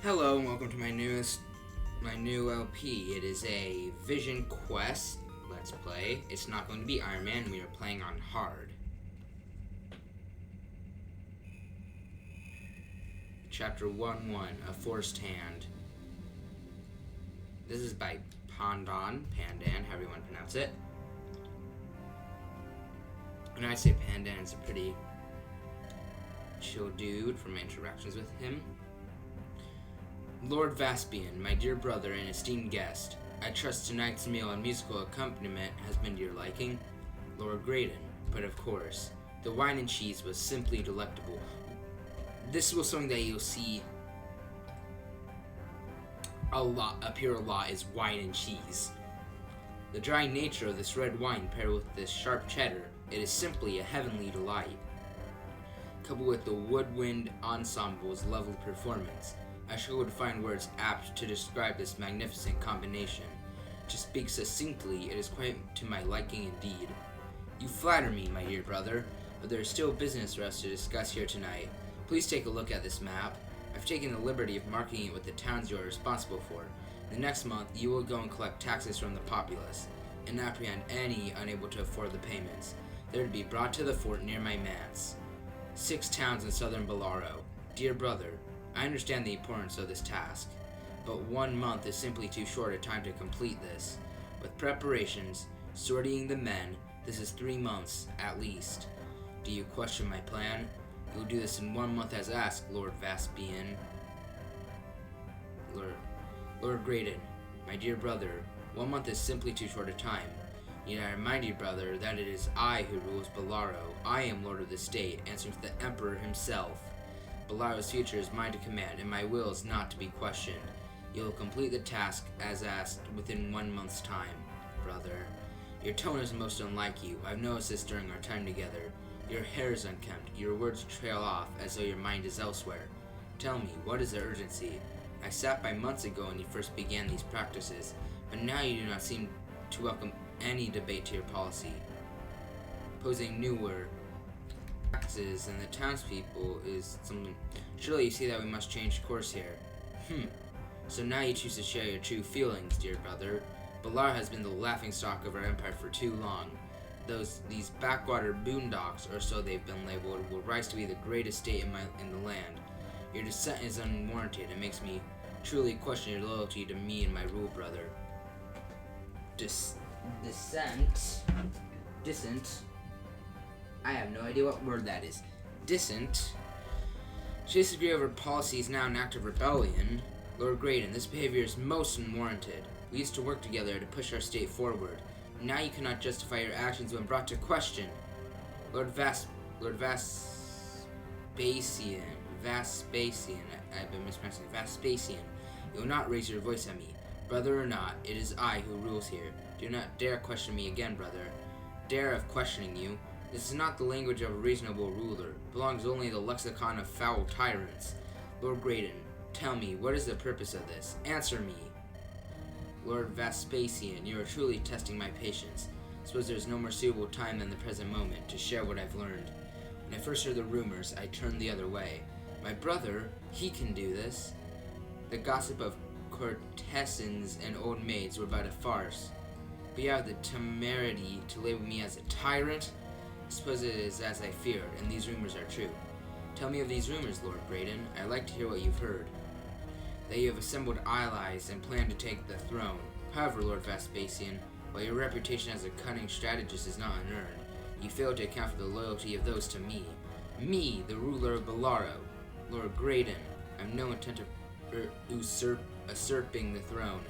Hello and welcome to my new LP. It is a Vision Quest Let's Play. It's not going to be Iron Man. We are playing on hard. Chapter 1-1, A Forced Hand. This is by Pandan, however you want to pronounce it. And I say Pandan is a pretty chill dude from my interactions with him. Lord Vaspian, my dear brother and esteemed guest, I trust tonight's meal and musical accompaniment has been to your liking. Lord Graydon, but of course, the wine and cheese was simply delectable. This was something that you'll see appear a lot is wine and cheese. The dry nature of this red wine paired with this sharp cheddar, it is simply a heavenly delight. Coupled with the woodwind ensemble's lovely performance, I struggle to find words apt to describe this magnificent combination. To speak succinctly, it is quite to my liking indeed. You flatter me, my dear brother, but there is still business for us to discuss here tonight. Please take a look at this map. I've taken the liberty of marking it with the towns you are responsible for. The next month, you will go and collect taxes from the populace, and apprehend any unable to afford the payments. They are to be brought to the fort near my manse. 6 towns in southern Bolaro. Dear brother, I understand the importance of this task, but 1 month is simply too short a time to complete this. With preparations, sorting the men, this is 3 months at least. Do you question my plan? You'll do this in 1 month as asked, Lord Vaspian. Lord Graydon, my dear brother, 1 month is simply too short a time. Yet I remind you, brother, that it is I who rules Bolaro. I am lord of the state, answering to the emperor himself. Bolaro's future is mine to command, and my will is not to be questioned. You will complete the task as asked within 1 month's time, brother. Your tone is most unlike you. I've noticed this during our time together. Your hair is unkempt. Your words trail off as though your mind is elsewhere. Tell me, what is the urgency? I sat by months ago when you first began these practices, but now you do not seem to welcome any debate to your policy. Posing newer taxes and the townspeople is something. Surely you see that we must change course here. So now you choose to share your true feelings, dear brother. Bolaro has been the laughingstock of our empire for too long. These backwater boondocks, or so they've been labeled, will rise to be the greatest state in the land. Your dissent is unwarranted and makes me truly question your loyalty to me and my rule, brother. Dissent. I have no idea what word that is. Dissent. To disagree over policy is now an act of rebellion. Lord Graydon, this behavior is most unwarranted. We used to work together to push our state forward. Now you cannot justify your actions when brought to question. Lord Vaspasian, I've been mispronouncing Vaspasian, you will not raise your voice at me. Brother or not, it is I who rules here. Do not dare question me again, brother. Dare of questioning you. This is not the language of a reasonable ruler. It belongs only to the lexicon of foul tyrants. Lord Graydon, tell me, what is the purpose of this? Answer me. Lord Vaspasian, you are truly testing my patience. I suppose there is no more suitable time than the present moment to share what I've learned. When I first heard the rumors, I turned the other way. My brother, he can do this. The gossip of courtesans and old maids were but a farce. But you have the temerity to label me as a tyrant? I suppose it is as I feared, and these rumors are true. Tell me of these rumors, Lord Graydon. I'd like to hear what you've heard. That you have assembled allies and plan to take the throne. However, Lord Vaspasian, while your reputation as a cunning strategist is not unearned, you fail to account for the loyalty of those to me. Me, the ruler of Bolaro. Lord Graydon, I have no intent of usurping the throne,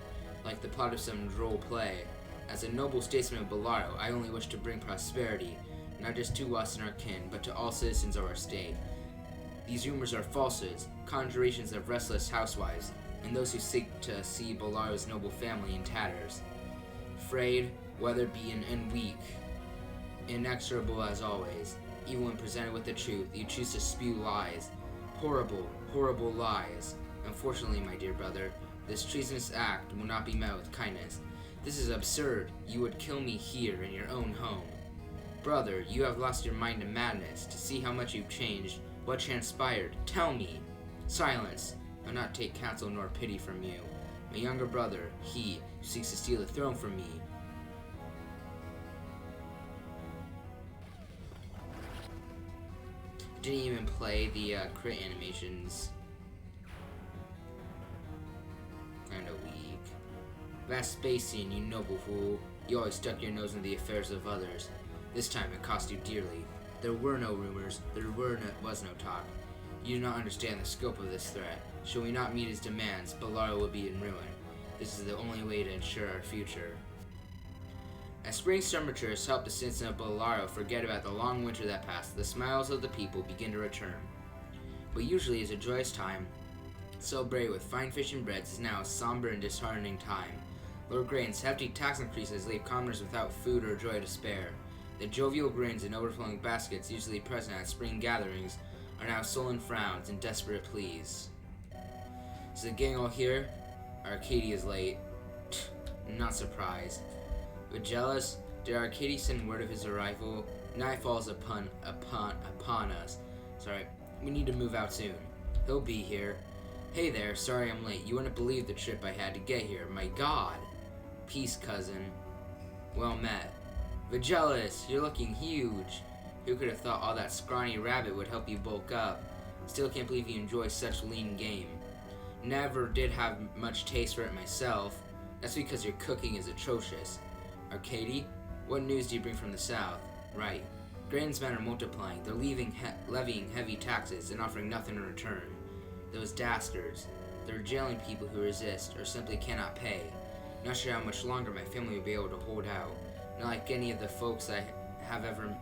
like the plot of some droll play. As a noble statesman of Bolaro, I only wish to bring prosperity, not just to us and our kin, but to all citizens of our state. These rumors are falsehoods, conjurations of restless housewives, and those who seek to see Bolaro's noble family in tatters. Frayed, weather-beaten, and weak, inexorable as always, even when presented with the truth, you choose to spew lies. Horrible, horrible lies. Unfortunately, my dear brother, this treasonous act will not be met with kindness. This is absurd. You would kill me here in your own home. Brother, you have lost your mind to madness. To see how much you've changed, what transpired. Tell me. Silence. I'll not take counsel nor pity from you. My younger brother, he who seeks to steal the throne from me. Didn't even play the crit animations. Kinda weak. Vespasian, you noble fool. You always stuck your nose in the affairs of others. This time it cost you dearly. There were no rumors. Was no talk. You do not understand the scope of this threat. Shall we not meet his demands, Bellario will be in ruin. This is the only way to ensure our future. As spring's temperatures help the citizens of Bellario forget about the long winter that passed, the smiles of the people begin to return. What usually is a joyous time, celebrated with fine fish and breads, is now a somber and disheartening time. Lord Grayne's hefty tax increases leave commoners without food or joy to spare. The jovial grins and overflowing baskets usually present at spring gatherings are now sullen frowns and desperate pleas. Is the gang all here? Arcady is late. Not surprised. But jealous, did Arcady send word of his arrival? Night falls upon us. Sorry, we need to move out soon. He'll be here. Hey there, sorry I'm late. You wouldn't believe the trip I had to get here. My God. Peace, cousin. Well met. Vigelis, you're looking huge. Who could have thought all that scrawny rabbit would help you bulk up? Still can't believe you enjoy such lean game. Never did have much taste for it myself. That's because your cooking is atrocious. Arcady, what news do you bring from the south? Right. Grayne's men are multiplying. They're levying heavy taxes and offering nothing in return. Those dastards. They're jailing people who resist or simply cannot pay. Not sure how much longer my family will be able to hold out. Not like any of the folks I have ever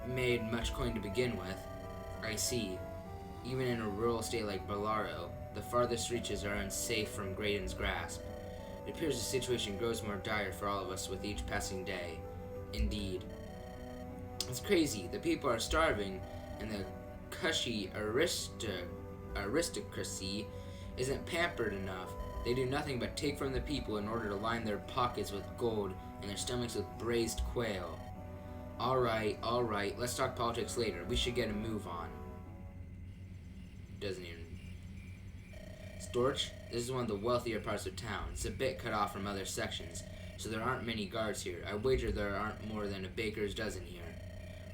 made much coin to begin with. I see. Even in a rural state like Bellario, the farthest reaches are unsafe from Graydon's grasp. It appears the situation grows more dire for all of us with each passing day. Indeed. It's crazy. The people are starving, and the cushy aristocracy isn't pampered enough. They do nothing but take from the people in order to line their pockets with gold and their stomachs with braised quail. Alright, let's talk politics later. We should get a move on. Doesn't even... Storch, this is one of the wealthier parts of town. It's a bit cut off from other sections, so there aren't many guards here. I wager there aren't more than a baker's dozen here.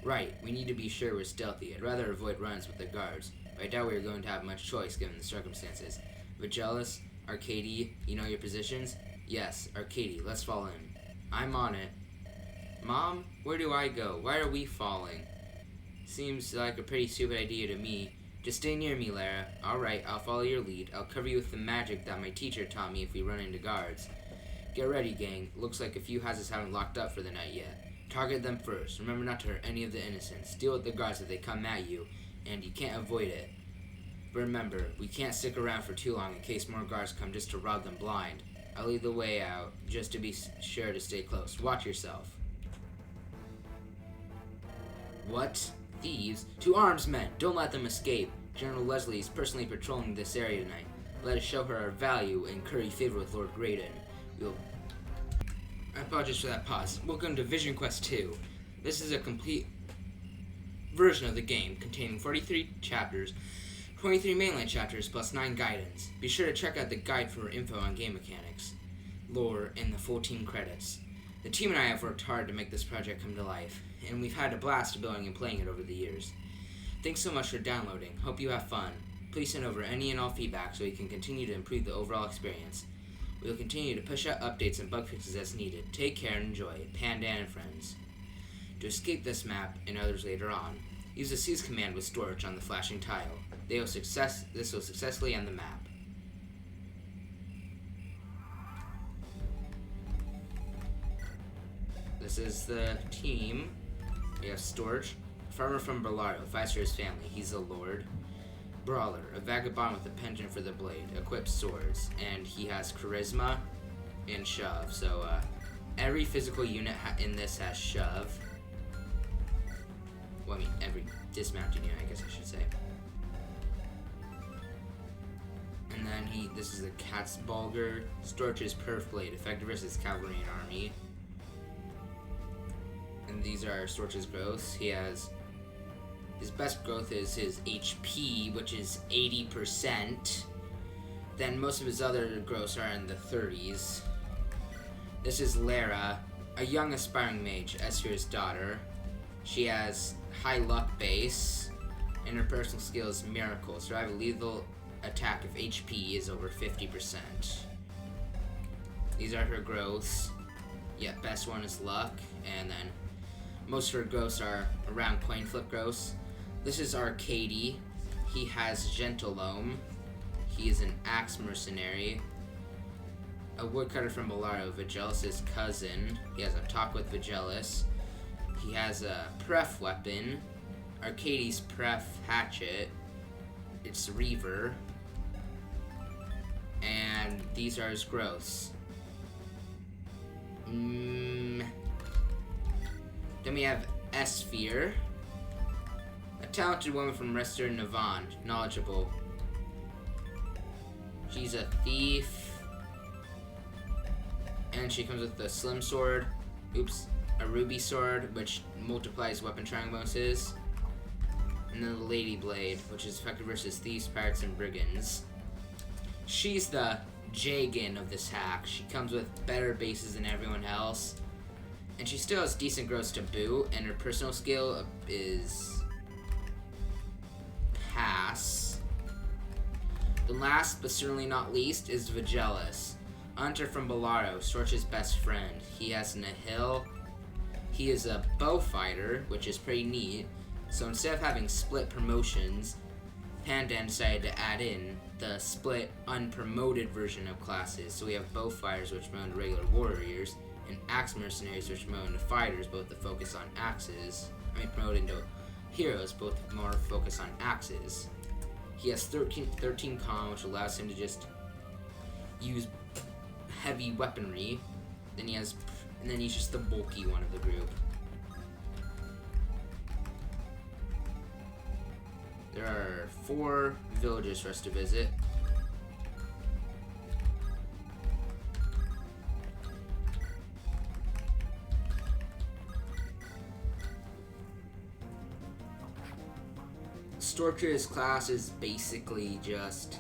Right, we need to be sure we're stealthy. I'd rather avoid runs with the guards, but I doubt we're going to have much choice given the circumstances. Vigelis, Arcady, you know your positions? Yes, Arcady, let's fall in. I'm on it. Mom, where do I go? Why are we falling? Seems like a pretty stupid idea to me. Just stay near me, Lara. Alright, I'll follow your lead. I'll cover you with the magic that my teacher taught me if we run into guards. Get ready, gang. Looks like a few houses haven't locked up for the night yet. Target them first. Remember not to hurt any of the innocents. Deal with the guards if they come at you, and you can't avoid it. But remember, we can't stick around for too long in case more guards come just to rob them blind. I'll lead the way out, just to be sure to stay close. Watch yourself. What? Thieves? To arms, men! Don't let them escape. General Leslie is personally patrolling this area tonight. Let us show her our value and curry favor with Lord Graydon. I apologize for that pause. Welcome to Vision Quest 2. This is a complete version of the game containing 43 chapters, 23 mainline chapters, plus 9 guidance. Be sure to check out the guide for info on game mechanics, lore, and the full team credits. The team and I have worked hard to make this project come to life, and we've had a blast building and playing it over the years. Thanks so much for downloading. Hope you have fun. Please send over any and all feedback so we can continue to improve the overall experience. We will continue to push out updates and bug fixes as needed. Take care and enjoy. Pandan and Friends. To escape this map and others later on, use the seize command with Storch on the flashing tile. This will successfully end the map. This is the team. We have Storch, a farmer from Bellario, fights for his family. He's a lord. Brawler, a vagabond with a penchant for the blade, equips swords, and he has charisma and shove. So every physical unit in this has shove. Well, I mean every dismounted unit, I guess I should say. And then this is a Cat's Bulger. Storch's Perf Blade, effective versus cavalry and army. And these are Storch's growths. He has His best growth is his HP, which is 80%. Then most of his other growths are in the 30s. This is Lara, a young aspiring mage, Esphere's daughter. She has high luck base, and her personal skill is Miracle. Survive a lethal attack if HP is over 50%. These are her growths. Yeah, best one is luck, and then most of her growths are around coin flip growths. This is Arcady. He has Gentle Loam. He is an axe mercenary. A woodcutter from Bolaro, Vigelis' cousin. He has a talk with Vigelis. He has a pref weapon. Arcady's pref hatchet. It's Reaver. And these are his growths. Then we have Esphere, a talented woman from Rester Navan, knowledgeable. She's a thief, and she comes with a slim sword, a ruby sword, which multiplies weapon triangle bonuses, and then the Lady Blade, which is effective versus thieves, pirates, and brigands. She's the Jagan of this hack. She comes with better bases than everyone else, and she still has decent growth to boot, and her personal skill is Pass. The last, but certainly not least, is Vigelis, a hunter from Bolaro, Storch's best friend. He has Nihil. He is a bow fighter, which is pretty neat. So instead of having split promotions, Pandan decided to add in the split unpromoted version of classes. So we have bow fighters, which promote into regular warriors, and axe mercenaries, which promote into fighters, both to focus on axes. Promote into heroes, both more focus on axes. He has 13 con, which allows him to just use heavy weaponry. Then he's just the bulky one of the group. There are 4 villages for us to visit. Storch's class is basically just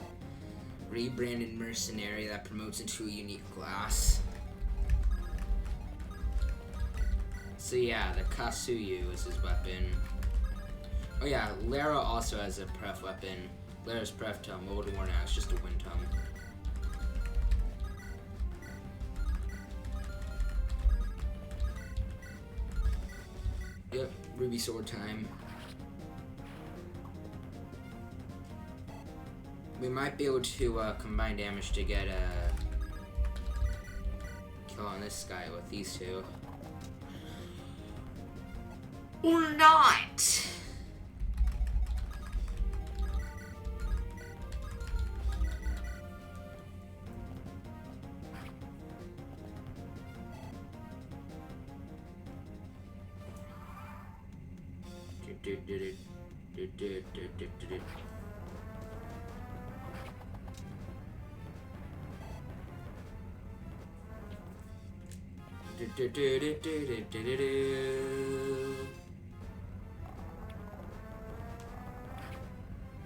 rebranded mercenary that promotes into a unique class. So yeah, the Kasuyu is his weapon. Oh yeah, Lara also has a pref weapon. Lara's pref tum, Old Worn Axe, just a wind tum. Yep, Ruby Sword time. We might be able to combine damage to get a kill on this guy with these two. Or not!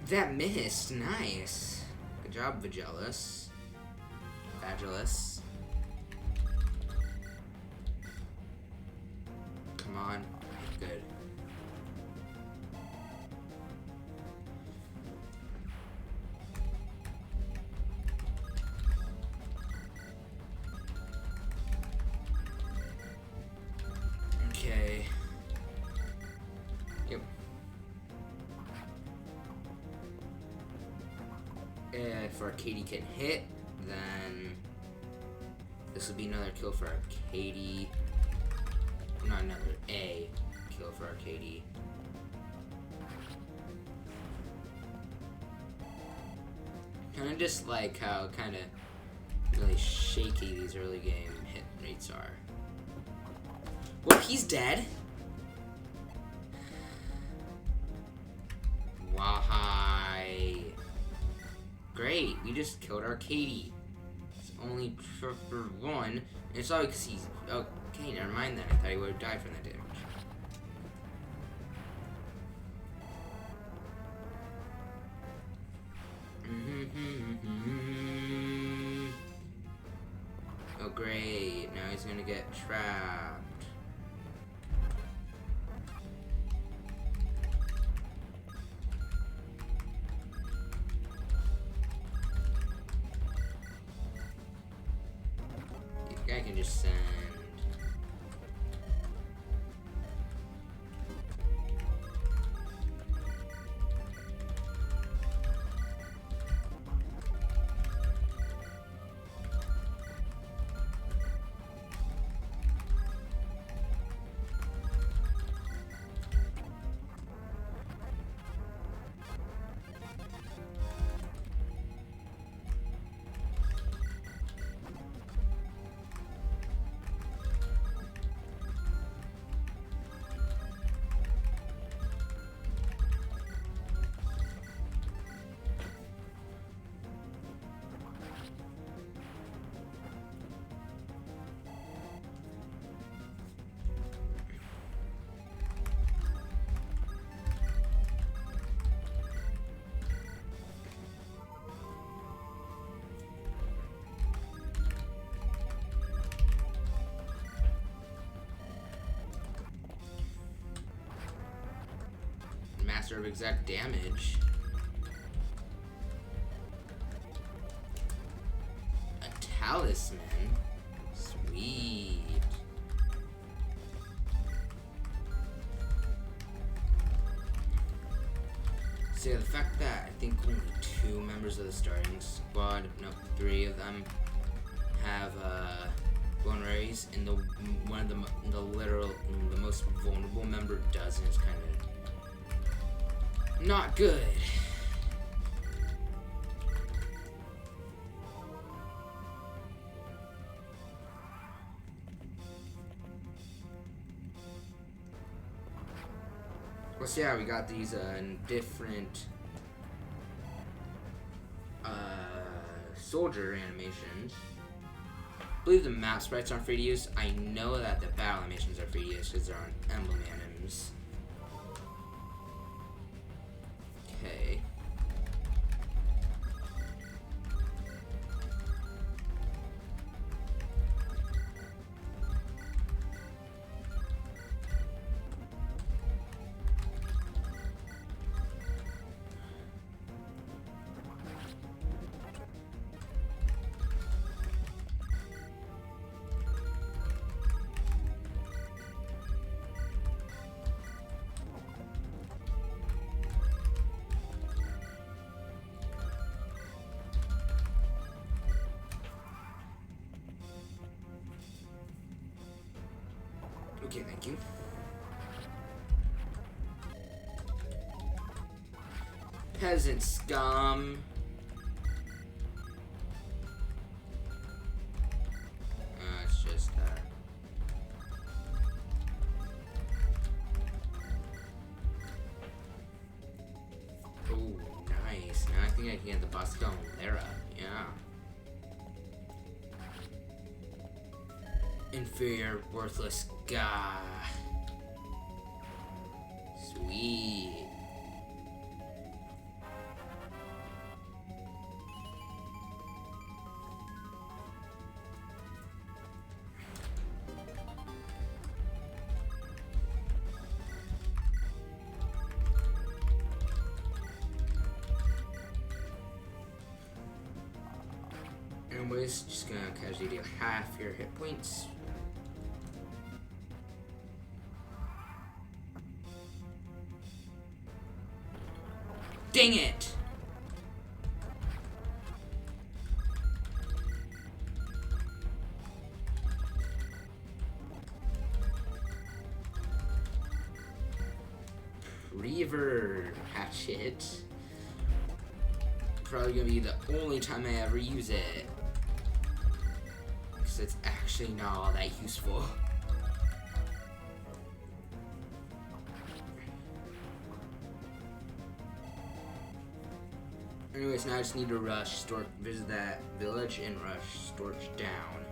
That missed. Nice. Good job, Vigelis. Vagilis. Come on. Good. Okay. Yep. If Arcady can hit, then this will be another kill for Arcady. Not another, a kill for Arcady. Kinda just like how kinda really shaky these early game hit rates are. Well, he's dead. Why? Great, we just killed Arcady. It's only for one. And it's all because he's... Okay, never mind then. I thought he would have died from that damage. Oh great, now he's gonna get trapped. I can just send. Master of exact damage. A talisman. Sweet. So yeah, the fact that I think only 2 members of the starting squad, no, 3 of them have bone rays, and the most vulnerable member doesn't is kind of not good. Well, so yeah, we got these different soldier animations. I believe the map sprites aren't free to use. I know that the battle animations are free to use because they're on emblem anims. Okay. Okay, thank you. Peasant scum. It's just oh, nice. Now I think I can get the boss going, Lara. Yeah. Inferior, worthless guy. Sweet. Anyways, just gonna casually deal half your hit points. Dang it! Reaver hatchet. Probably gonna be the only time I ever use it. Because it's actually not all that useful. Anyways, now I just need to rush, visit that village and rush Storch down.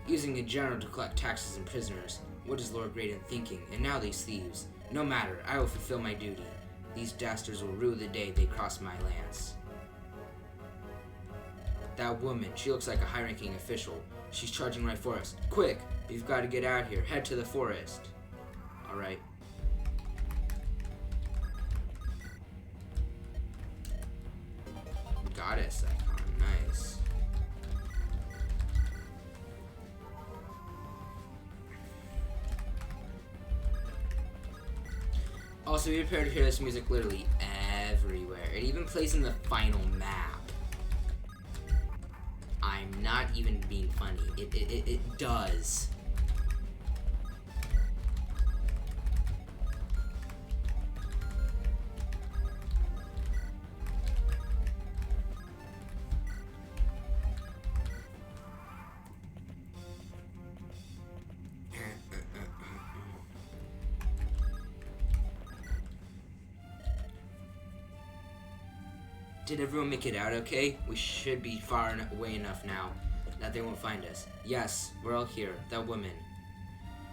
Using a general to collect taxes and prisoners. What is Lord Graydon thinking? And now these thieves. No matter, I will fulfill my duty. These dastards will rue the day they cross my lands. That woman, she looks like a high-ranking official. She's charging right for us. Quick! We've got to get out of here. Head to the forest. Alright. Goddess icon. Nice. Also, be prepared to hear this music literally everywhere. It even plays in the final map. I'm not even being funny. It does. Did everyone make it out okay? We should be far away enough now that they won't find us. Yes, we're all here. That woman.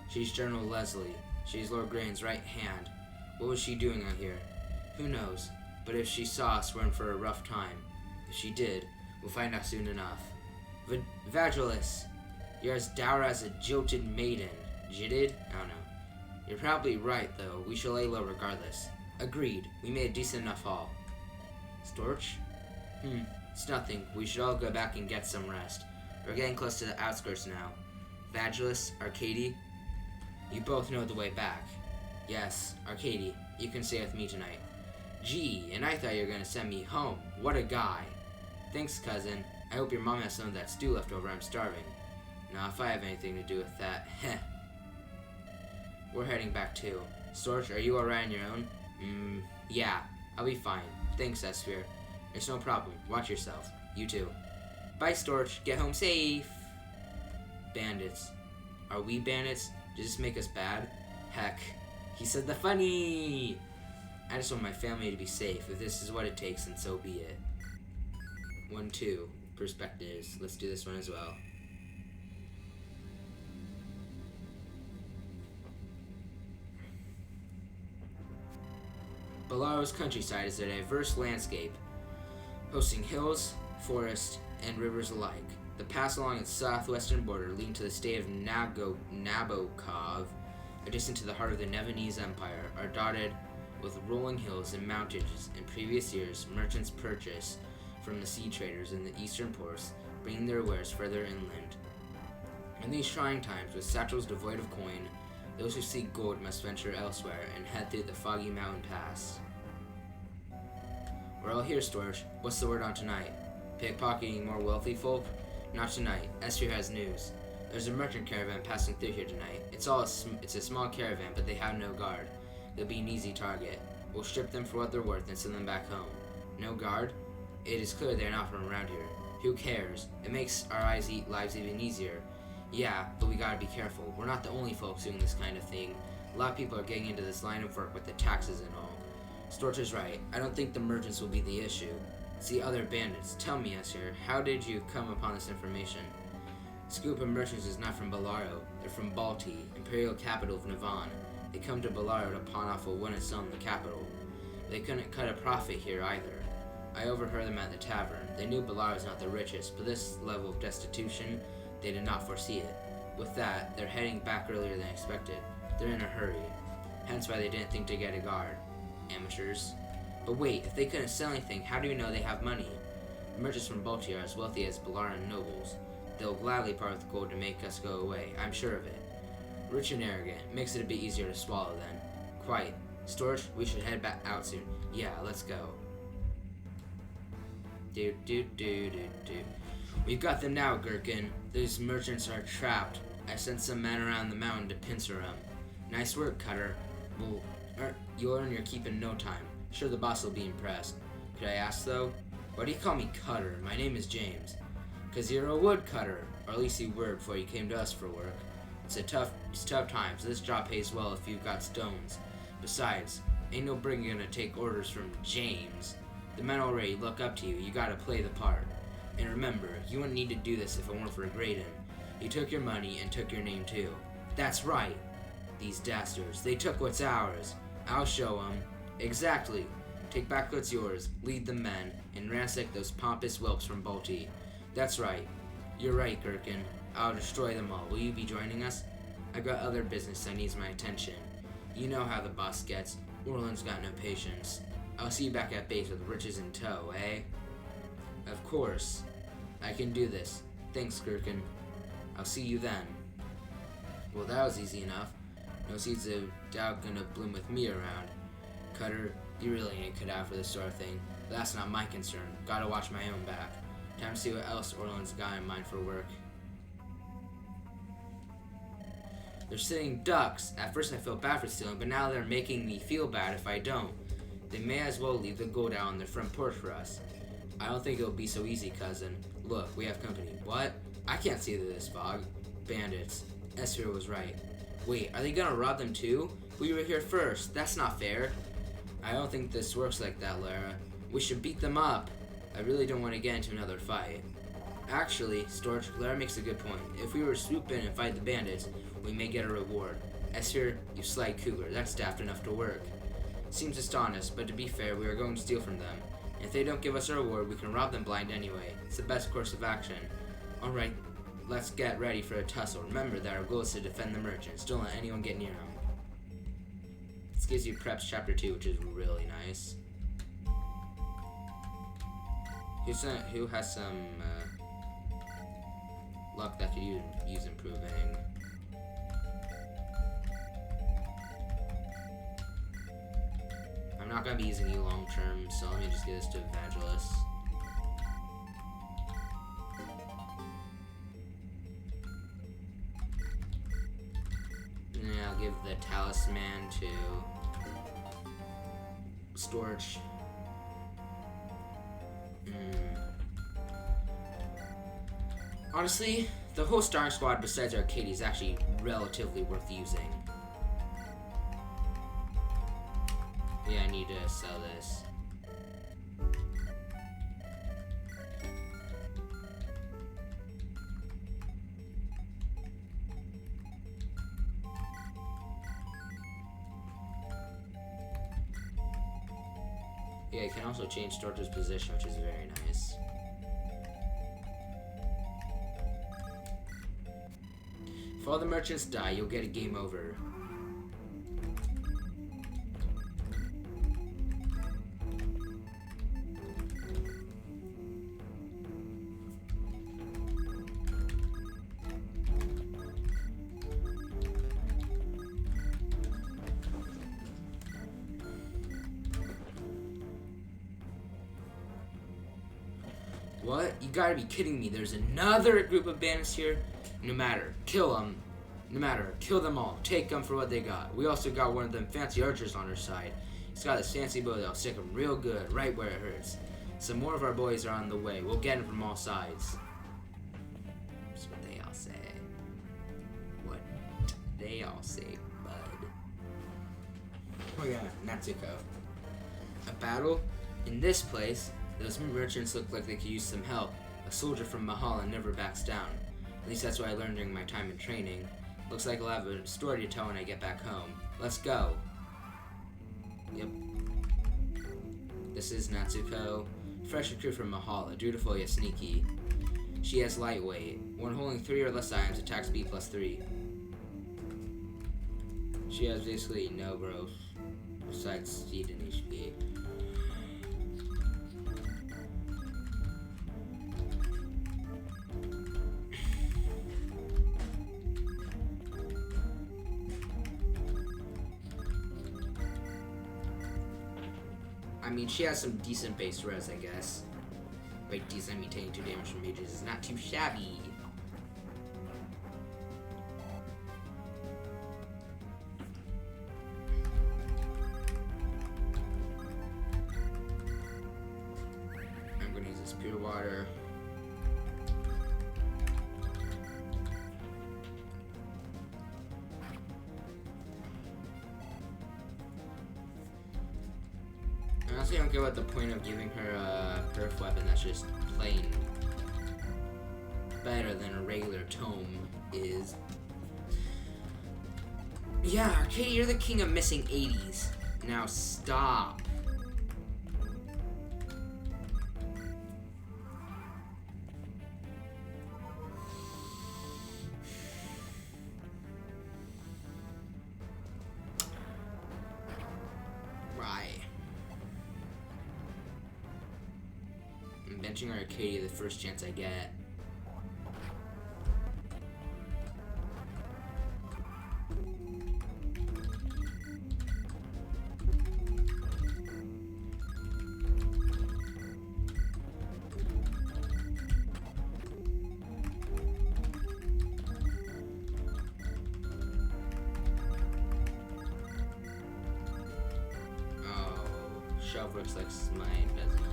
She's General Leslie. She's Lord Graydon's right hand. What was she doing out here? Who knows? But if she saw us, we're in for a rough time. If she did, we'll find out soon enough. Vagilis, you're as dour as a jilted maiden. Jitted? I don't know. You're probably right, though. We shall lay low regardless. Agreed. We made a decent enough haul. Storch? It's nothing. We should all go back and get some rest. We're getting close to the outskirts now. Vagilis, Arcady, you both know the way back. Yes, Arcady, you can stay with me tonight. Gee, and I thought you were going to send me home. What a guy. Thanks, cousin. I hope your mom has some of that stew left over. I'm starving. Now, if I have anything to do with that, heh. We're heading back too. Storch, are you alright on your own? Yeah, I'll be fine. Thanks, Esphere. It's no problem. Watch yourself. You too. Bye, Storch. Get home safe. Bandits. Are we bandits? Does this make us bad? Heck. He said the funny! I just want my family to be safe. If this is what it takes, then so be it. 1-2. Perspectives. Let's do this one as well. Bolaro's countryside is a diverse landscape, hosting hills, forests, and rivers alike. The paths along its southwestern border leading to the state of Nabokov, adjacent to the heart of the Nevinese Empire, are dotted with rolling hills and mountains. In previous years, merchants purchased from the sea traders in the eastern ports, bringing their wares further inland. In these trying times, with satchels devoid of coin, those who seek gold must venture elsewhere and head through the foggy mountain pass. We're all here, Storch. What's the word on tonight? Pickpocketing more wealthy folk? Not tonight. Esphere has news. There's a merchant caravan passing through here tonight. It's a small caravan, but they have no guard. They'll be an easy target. We'll strip them for what they're worth and send them back home. No guard? It is clear they're not from around here. Who cares? It makes our lives even easier. Yeah, but we gotta be careful. We're not the only folks doing this kind of thing. A lot of people are getting into this line of work with the taxes and all. Storch is right. I don't think the merchants will be the issue. It's the other bandits. Tell me, Esphere, how did you come upon this information? This group of merchants is not from Bolaro. They're from Balti, imperial capital of Navan. They come to Bolaro to pawn off what wouldn't sell in the capital. They couldn't cut a profit here either. I overheard them at the tavern. They knew Bolaro is not the richest, but this level of destitution, they did not foresee it. With that, they're heading back earlier than expected. They're in a hurry. Hence why they didn't think to get a guard. Amateurs. But wait, if they couldn't sell anything, how do you know they have money? Merchants from Balti are as wealthy as Bolaran nobles. They'll gladly part with gold to make us go away, I'm sure of it. Rich and arrogant, makes it a bit easier to swallow then. Quite. Storch, we should head back out soon. Yeah, let's go. We've got them now, Gherkin. Those merchants are trapped. I sent some men around the mountain to pincer them. Nice work, Cutter. You'll earn your keep in no time. Sure, the boss will be impressed. Could I ask, though? Why do you call me Cutter? My name is James. 'Cause you're a woodcutter, or at least you were before you came to us for work. It's tough times. This job pays well if you've got stones. Besides, ain't no brigand gonna take orders from James. The men already look up to you. You gotta play the part. And remember, you wouldn't need to do this if it weren't for Graydon. He took your money and took your name too. That's right. These dastards. They took what's ours. I'll show 'em. Exactly. Take back what's yours, lead the men, and ransack those pompous whelps from Balti. That's right. You're right, Gherkin. I'll destroy them all. Will you be joining us? I've got other business that needs my attention. You know how the boss gets. Orlan's got no patience. I'll see you back at base with riches in tow, eh? Of course. I can do this. Thanks, Gherkin. I'll see you then. Well, that was easy enough. No seeds of doubt gonna bloom with me around. Cutter, you really ain't cut out for this sort of thing. But that's not my concern. Gotta watch my own back. Time to see what else Orlan's got in mind for work. They're sitting ducks. At first I felt bad for stealing, but now they're making me feel bad if I don't. They may as well leave the gold out on their front porch for us. I don't think it'll be so easy, cousin. Look, we have company. What? I can't see through this fog. Bandits. Esper was right. Wait, are they gonna rob them too? We were here first. That's not fair. I don't think this works like that, Lara. We should beat them up. I really don't want to get into another fight. Actually, Storch, Lara makes a good point. If we were to swoop in and fight the bandits, we may get a reward. Esper, you sly cougar, that's daft enough to work. Seems dishonest, but to be fair, we are going to steal from them. And if they don't give us a reward, we can rob them blind anyway. It's the best course of action. Alright, let's get ready for a tussle. Remember that our goal is to defend the merchants. Don't let anyone get near them. This gives you Preps Chapter 2, which is really nice. Who has some luck that could use improving? I'm not going to be using you long term, so let me just give this to Evangelist. And then I'll give the Talisman to Storch. Honestly, the whole starting squad besides Arcadia is actually relatively worth using. Yeah, I need to sell this. Yeah, you can also change Storch's position, which is very nice. If all the merchants die, you'll get a game over. What? You gotta be kidding me. There's another group of bandits here? No matter. Kill them. No matter. Kill them all. Take them for what they got. We also got one of them fancy archers on our side. He's got this fancy bow that'll stick him real good, right where it hurts. Some more of our boys are on the way. We'll get them from all sides. That's what they all say. What they all say, bud. Oh yeah, Natsuko. A battle? In this place? Those merchants look like they could use some help. A soldier from Mahala never backs down. At least that's what I learned during my time in training. Looks like I'll have a story to tell when I get back home. Let's go. Yep. This is Natsuko. Fresh recruit from Mahala. Dutiful yet sneaky. She has lightweight. One holding 3 or less items attacks B plus 3. She has basically no growth besides speed and HP. I mean, she has some decent base res, I guess. Wait, decent, I mean, taking 2 damage from mages is not too shabby. I'm gonna use this pure water. I honestly don't get what the point of giving her a earth weapon that's just plain better than a regular tome is. Yeah, Arcadia, you're the king of missing 80s. Now stop. Right. I'm benching Arcadia the first chance I get. Shove looks like mine, doesn't it?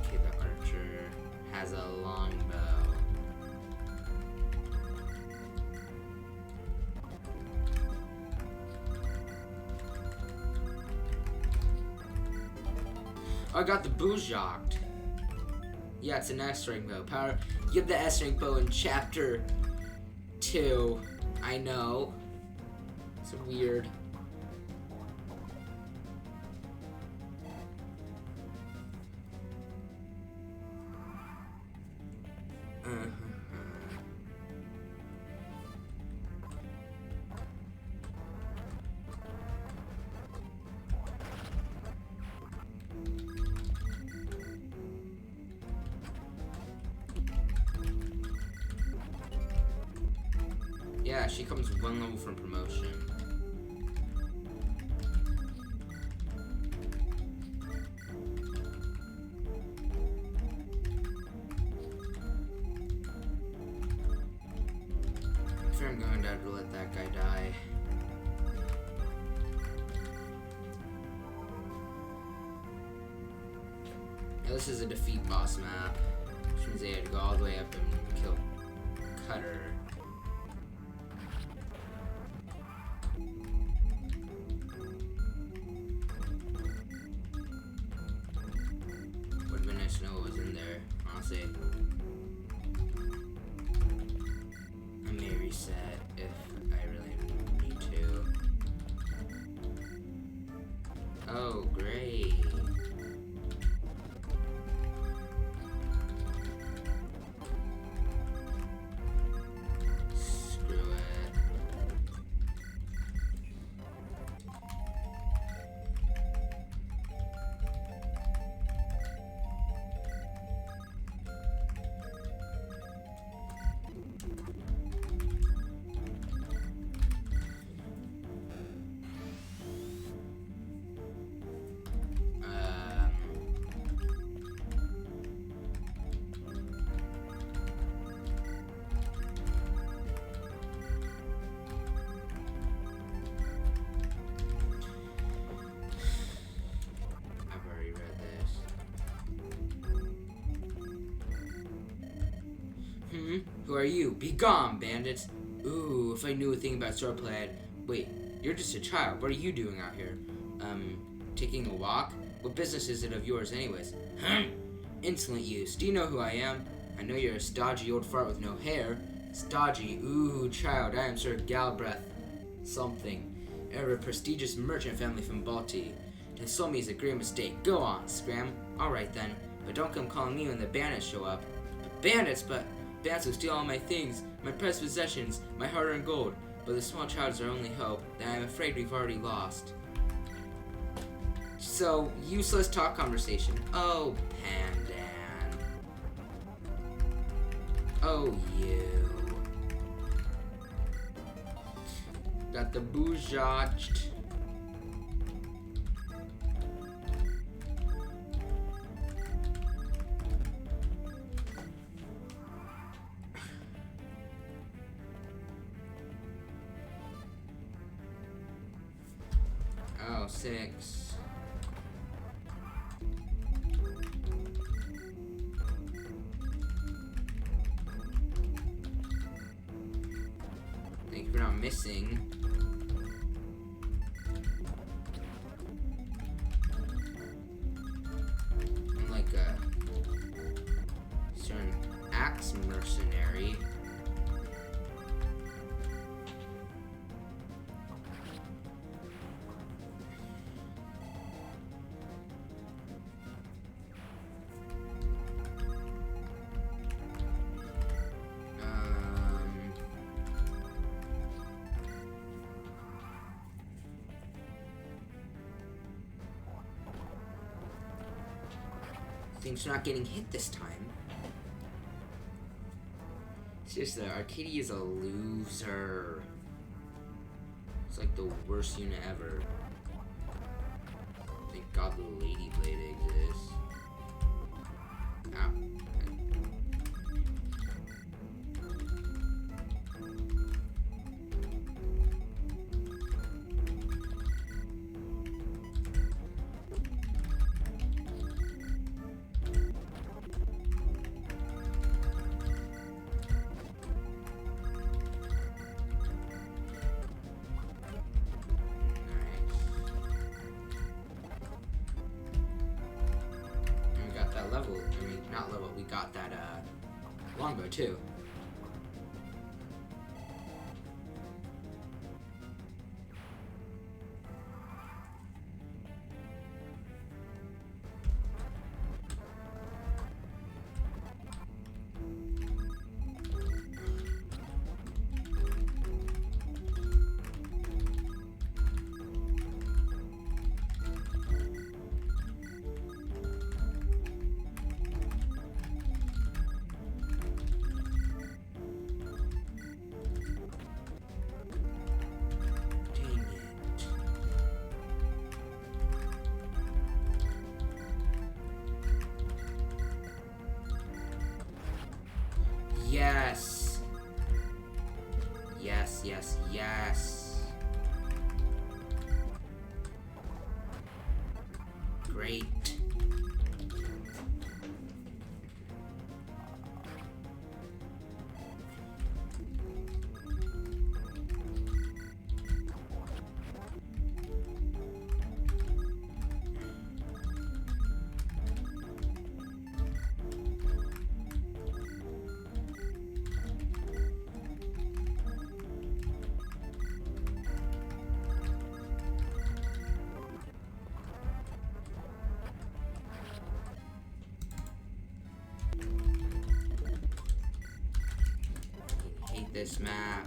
Okay, the archer has a long bow. Oh, I got the Bujokt. Yeah, it's an S-rank bow. Power. You get the S-rank bow in Chapter 2. I know. It's weird. Yeah, she comes one level from promotion. I fear I'm going to have to let that guy die. Now, this is a defeat boss map, which means they had to go all the way up and kill Cutter. Would have been nice to know what was in there, honestly. I may reset if I really need to. Oh, great. Screw it. I've already read this. Who are you? Be gone, bandits! Ooh, if I knew a thing about swordplay, Wait, you're just a child. What are you doing out here? Taking a walk? What business is it of yours anyways? Insolent youth. Do you know who I am? I know you're a stodgy old fart with no hair. Stodgy? Ooh, child, I am Sir Galbraith something. Heir of a prestigious merchant family from Balti. To insult me is a great mistake. Go on, Scram. Alright then, but don't come calling me when the bandits show up. Bandits will steal all my things, my precious possessions, my hard-earned gold. But the small child is our only hope, that I'm afraid we've already lost. So, useless talk conversation. Oh, Pandan. Oh, you. Got the Bujokt. Oh, 6. Thank you for not missing. I'm like a certain axe mercenary. Things are not getting hit this time. Seriously, Arcadia is a loser. It's like the worst unit ever. Thank God the Lady Blade exists. Ow. Level, I mean, not level, we got that, longbow, too. Yes. Yes, yes, yes. Great. This map.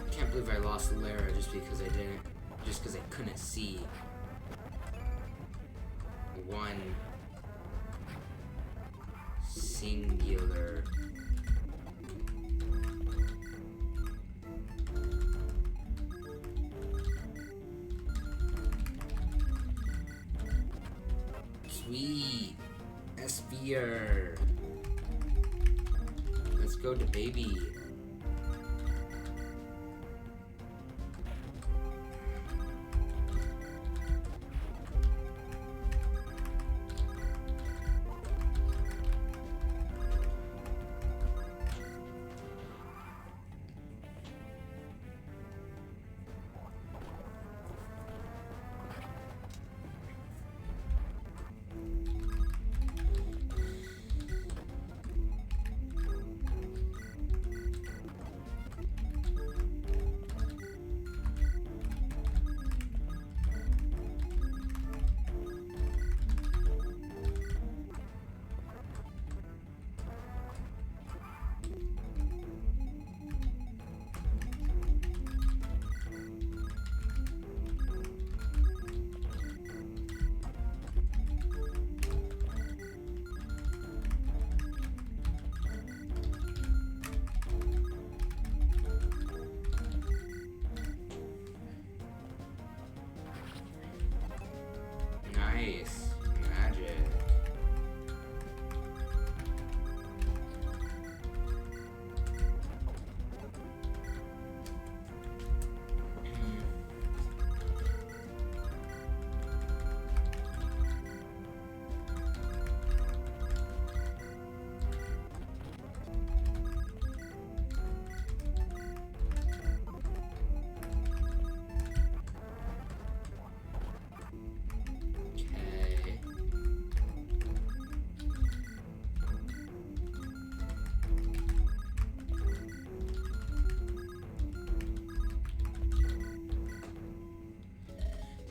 I can't believe I lost Lara just because I couldn't see one singular sweet Espear. Let's go to baby.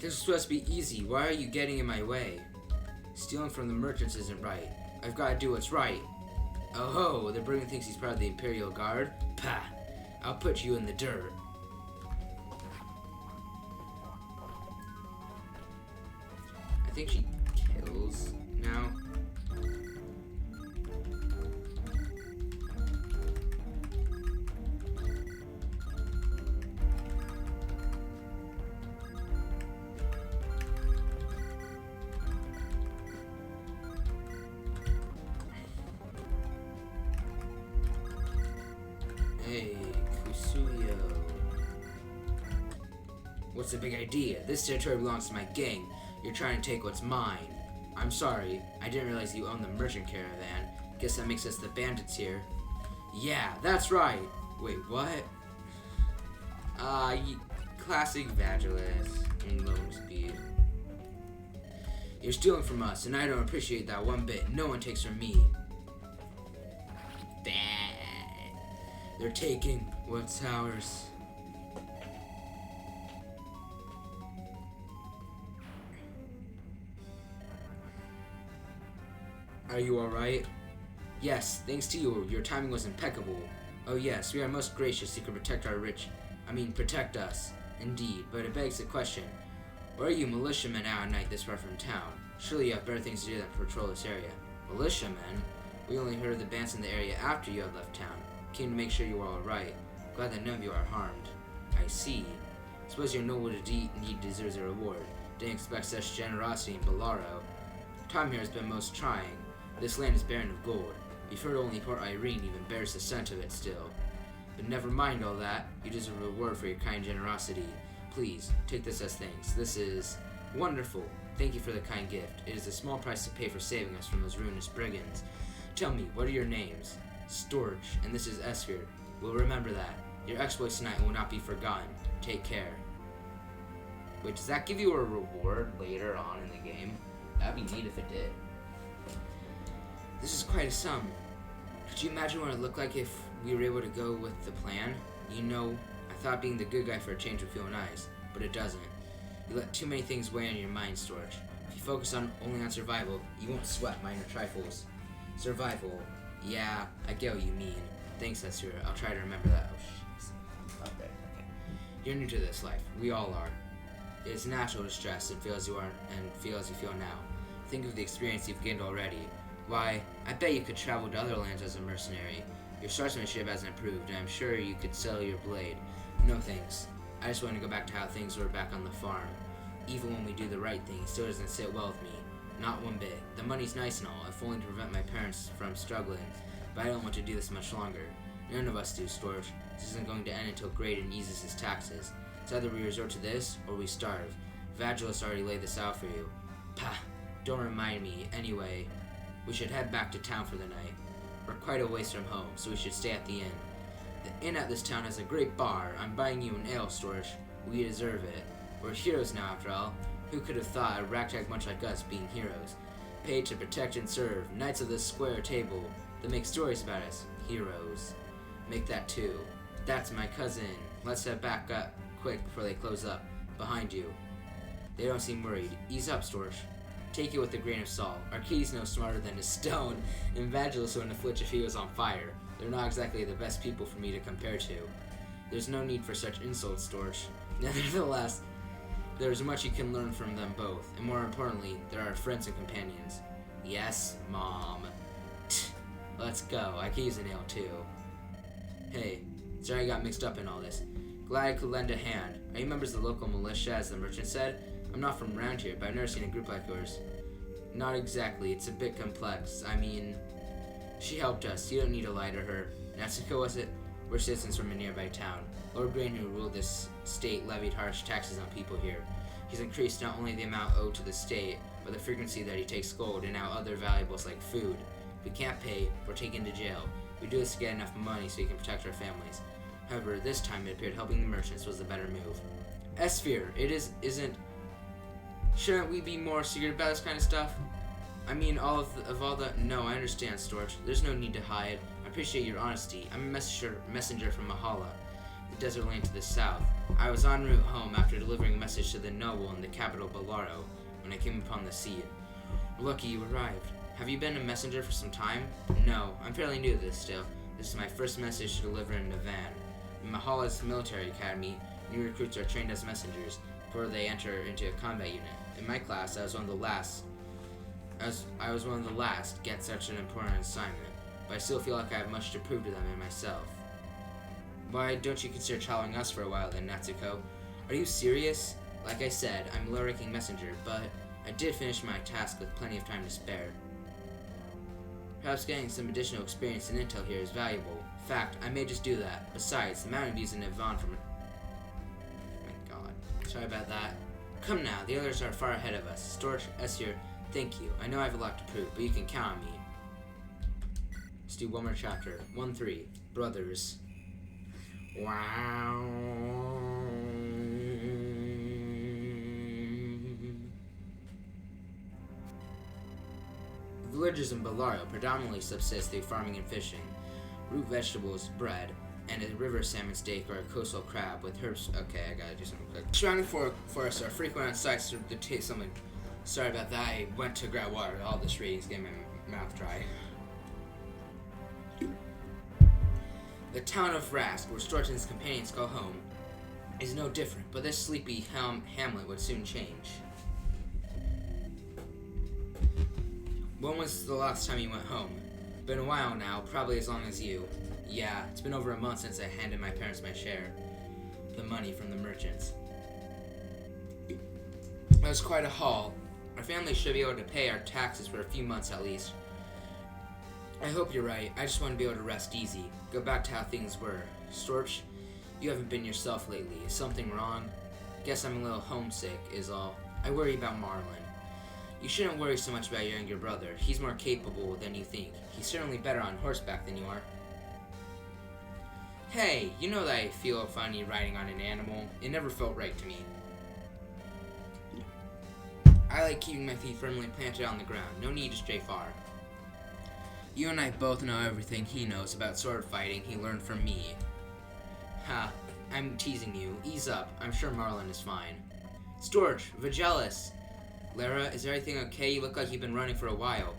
This is supposed to be easy. Why are you getting in my way? Stealing from the merchants isn't right. I've got to do what's right. Oh ho, the brigand thinks he's part of the Imperial Guard? Pah! I'll put you in the dirt. I think she kills now. Hey, Kusuyo. What's the big idea? This territory belongs to my gang. You're trying to take what's mine. I'm sorry. I didn't realize you own the merchant caravan. Guess that makes us the bandits here. Yeah, that's right. Wait, what? Classic Vagilis in low speed. You're stealing from us, and I don't appreciate that one bit. No one takes from me. They're taking what's ours. Are you alright? Yes, thanks to you, your timing was impeccable. Oh yes, we are most gracious who can protect protect us. Indeed, but it begs the question, why are you militiamen out at night this far from town? Surely you have better things to do than patrol this area. Militiamen? We only heard of the bands in the area after you had left town. Came to make sure you were alright. Glad that none of you are harmed. I see. Suppose your noble deed deserves a reward. Didn't expect such generosity in Bellaro. Time here has been most trying. This land is barren of gold. We've heard only Port Irene even bears the scent of it still. But never mind all that. You deserve a reward for your kind generosity. Please, take this as thanks. This is wonderful. Thank you for the kind gift. It is a small price to pay for saving us from those ruinous brigands. Tell me, what are your names? Storch, and this is Esker. We'll remember that. Your exploits tonight will not be forgotten. Take care. Wait, does that give you a reward later on in the game? That'd be neat if it did. This is quite a sum. Could you imagine what it would look like if we were able to go with the plan? You know, I thought being the good guy for a change would feel nice, but it doesn't. You let too many things weigh on your mind, Storch. If you focus only on survival, you won't sweat minor trifles. Survival. Yeah, I get what you mean. Thanks, Esther. I'll try to remember that. Oh, jeez. Up there. Okay. You're new to this life. We all are. It is natural to stress and feel as you feel now. Think of the experience you've gained already. Why, I bet you could travel to other lands as a mercenary. Your swordsmanship hasn't improved, and I'm sure you could sell your blade. No thanks. I just want to go back to how things were back on the farm. Even when we do the right thing, it still doesn't sit well with me. Not one bit. The money's nice and all, if only to prevent my parents from struggling, but I don't want to do this much longer. None of us do, Storch. This isn't going to end until Graydon eases his taxes. It's either we resort to this, or we starve. Vagilis already laid this out for you. Pah! Don't remind me. Anyway, we should head back to town for the night. We're quite a ways from home, so we should stay at the inn. The inn at this town has a great bar. I'm buying you an ale, Storch. We deserve it. We're heroes now, after all. Who could have thought a ragtag bunch like us being heroes? Paid to protect and serve, knights of this square table, that make stories about us. Heroes. Make that too. That's my cousin. Let's head back up quick before they close up. Behind you. They don't seem worried. Ease up, Storch. Take it with a grain of salt. Arcades no smarter than a stone, and Vagilis wouldn't flinch if he was on fire. They're not exactly the best people for me to compare to. There's no need for such insults, Storch. Nevertheless, there's much you can learn from them both, and more importantly, they're our friends and companions. Yes, Mom. Let's go. I could use an ale too. Hey, sorry I got mixed up in all this. Glad I could lend a hand. Are you members of the local militia, as the merchant said? I'm not from around here, but I've never seen a group like yours. Not exactly. It's a bit complex. I mean, she helped us. You don't need to lie to her. Natsuko, was it? We're citizens from a nearby town. Lord Grain, who ruled this state, levied harsh taxes on people here. He's increased not only the amount owed to the state, but the frequency that he takes gold and now other valuables like food. If we can't pay, we're taken to jail. We do this to get enough money so we can protect our families. However, this time it appeared helping the merchants was the better move. Esphere, isn't. Shouldn't we be more secret about this kind of stuff? I mean, all the. No, I understand, Storch. There's no need to hide. I appreciate your honesty. I'm a messenger from Mahala, the desert land to the south. I was en route home after delivering a message to the noble in the capital Bellaro when I came upon the scene. Lucky you arrived. Have you been a messenger for some time? No, I'm fairly new to this still. This is my first message to deliver in Navan. In Mahala's military academy, new recruits are trained as messengers before they enter into a combat unit. In my class, I was one of the last to get such an important assignment, but I still feel like I have much to prove to them and myself. Why don't you consider traveling us for a while then, Natsuko? Are you serious? Like I said, I'm a low-ranking messenger, but I did finish my task with plenty of time to spare. Perhaps getting some additional experience and intel here is valuable. In fact, I may just do that. Besides, the mountain views in Navan from... My god. Sorry about that. Come now, the others are far ahead of us. Storch, Esir, thank you. I know I have a lot to prove, but you can count on me. Let's do one more chapter. 1-3. Brothers. Wow. Villagers in Bellaro predominantly subsist through farming and fishing. Root vegetables, bread, and a river salmon steak or a coastal crab with herbs. Okay, I gotta do something quick. Surrounding forests are frequent on sites to taste something. Sorry about that, I went to grab water. All this reading is getting my mouth dry. The town of Rask, where Storch and his companions call home, is no different, but this sleepy hamlet would soon change. When was the last time you went home? Been a while now, probably as long as you. Yeah, it's been over a month since I handed my parents my share. The money from the merchants. It was quite a haul. Our family should be able to pay our taxes for a few months at least. I hope you're right. I just want to be able to rest easy. Go back to how things were. Storch, you haven't been yourself lately. Is something wrong? Guess I'm a little homesick, is all. I worry about Marlin. You shouldn't worry so much about your younger brother. He's more capable than you think. He's certainly better on horseback than you are. Hey, you know that I feel funny riding on an animal. It never felt right to me. I like keeping my feet firmly planted on the ground. No need to stray far. You and I both know everything he knows about sword fighting he learned from me. Ha, I'm teasing you. Ease up. I'm sure Marlin is fine. Storch, Vagelis. Lara, is everything okay? You look like you've been running for a while.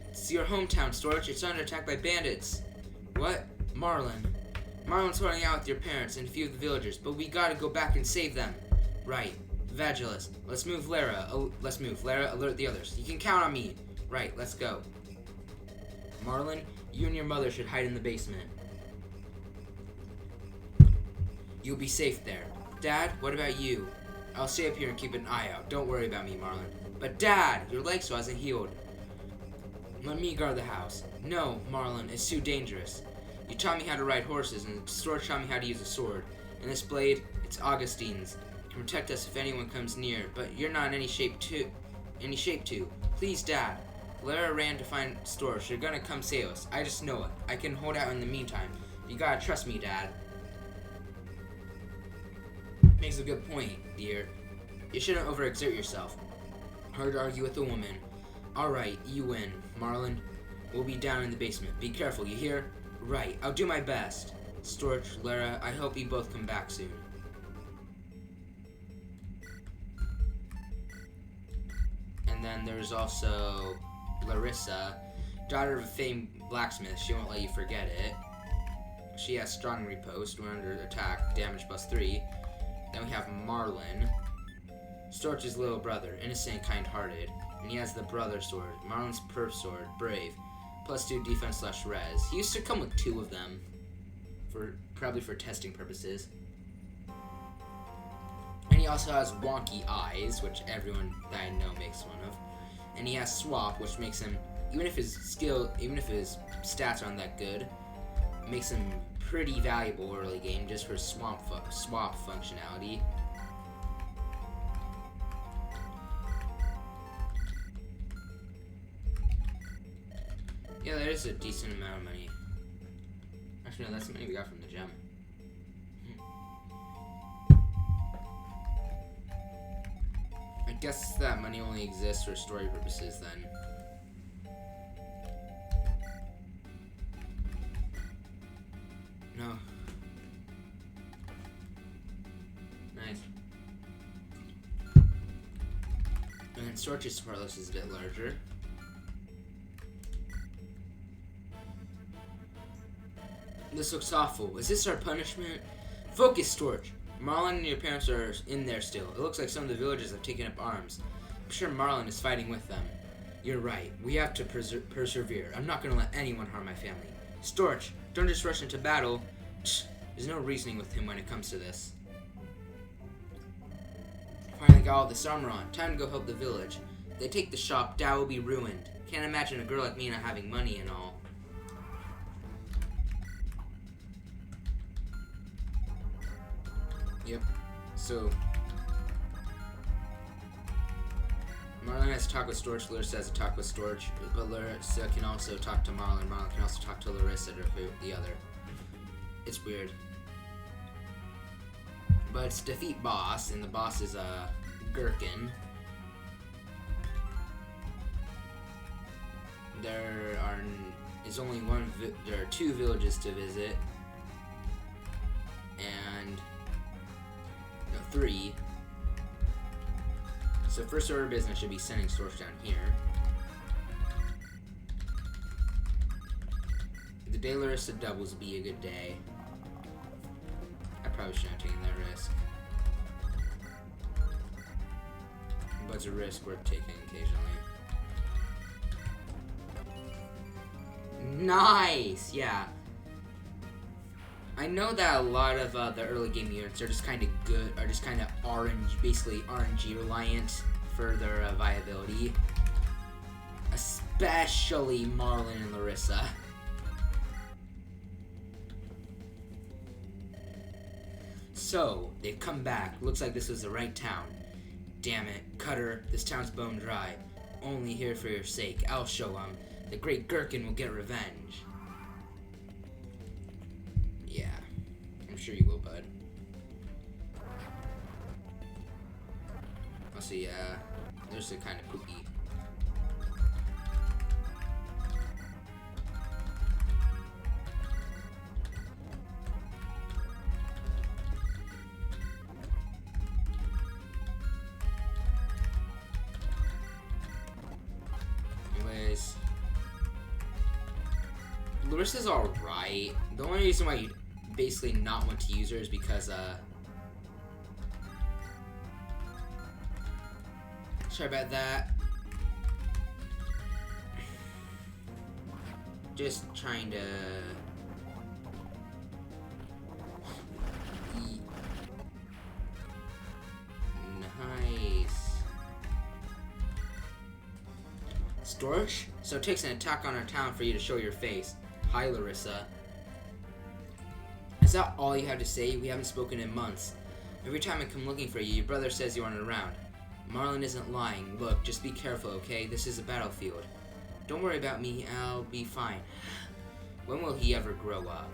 It's your hometown, Storch. It's under attack by bandits. What? Marlin. Marlin's holding out with your parents and a few of the villagers, but we gotta go back and save them. Right. Vagelis. Let's move, Lara. Let's move. Lara, alert the others. You can count on me. Right, let's go. Marlin, you and your mother should hide in the basement. You'll be safe there. Dad, what about you? I'll stay up here and keep an eye out. Don't worry about me, Marlin. But Dad, your leg still hasn't healed. Let me guard the house. No, Marlin, it's too dangerous. You taught me how to ride horses, and Storch taught me how to use a sword. And this blade, it's Augustine's. It can protect us if anyone comes near, but you're not in any shape to. Please, Dad. Lara ran to find Storch. You're gonna come save us. I just know it. I can hold out in the meantime. You gotta trust me, Dad. Makes a good point, dear. You shouldn't overexert yourself. Hard to argue with a woman. Alright, you win. Marlin, we'll be down in the basement. Be careful, you hear? Right, I'll do my best. Storch, Lara, I hope you both come back soon. And then there's also Larissa, daughter of a famed blacksmith. She won't let you forget it. She has strong riposte. We're under attack. Damage +3. Then we have Marlin, Storch's little brother, innocent, kind-hearted, and he has the brother sword. Marlin's perp sword, brave, +2 defense/res. He used to come with 2 of them, probably for testing purposes. And he also has wonky eyes, which everyone that I know makes fun of. And he has swap, which makes him, even if his stats aren't that good, makes him pretty valuable early game just for swap functionality. Yeah, that is a decent amount of money. Actually, no, that's the money we got from the gem. I guess that money only exists for story purposes then. No. Storch's Sparlos is a bit larger. This looks awful. Is this our punishment? Focus, Storch. Marlin and your parents are in there still. It looks like some of the villagers have taken up arms. I'm sure Marlin is fighting with them. You're right. We have to persevere. I'm not going to let anyone harm my family. Storch, don't just rush into battle. There's no reasoning with him when it comes to this. Finally got all this armor on. Time to go help the village. If they take the shop, Dad will be ruined. Can't imagine a girl like me not having money and all. Yep. So Marlin has to talk with Storch, Larissa has to talk with Storch, but Larissa can also talk to Marlin. Marlin can also talk to Larissa to recruit the other. It's weird. But it's defeat boss, and the boss is Gherkin. There are two villages to visit, and no, 3. So first order of business should be sending Storch down here. The day Larissa doubles would be a good day. I probably shouldn't have taken that risk. But it's a risk worth taking occasionally. Nice! Yeah. I know that a lot of the early game units are just kind of good, are just kind of basically RNG reliant for their viability. Especially Marlin and Larissa. So, they've come back. Looks like this was the right town. Damn it, Cutter, this town's bone dry. Only here for your sake. I'll show them. The great Gherkin will get revenge. Yeah, I'm sure you will, bud. I'll see, there's a kind of poopy. Anyways, Larissa's alright. The only reason why you basically not want to use her is because, sorry about that. Just trying to... Nice. Storch? So it takes an attack on our town for you to show your face. Hi, Larissa. Is that all you have to say? We haven't spoken in months. Every time I come looking for you, your brother says you aren't around. Marlin isn't lying. Look, just be careful, okay? This is a battlefield. Don't worry about me. I'll be fine. When will he ever grow up?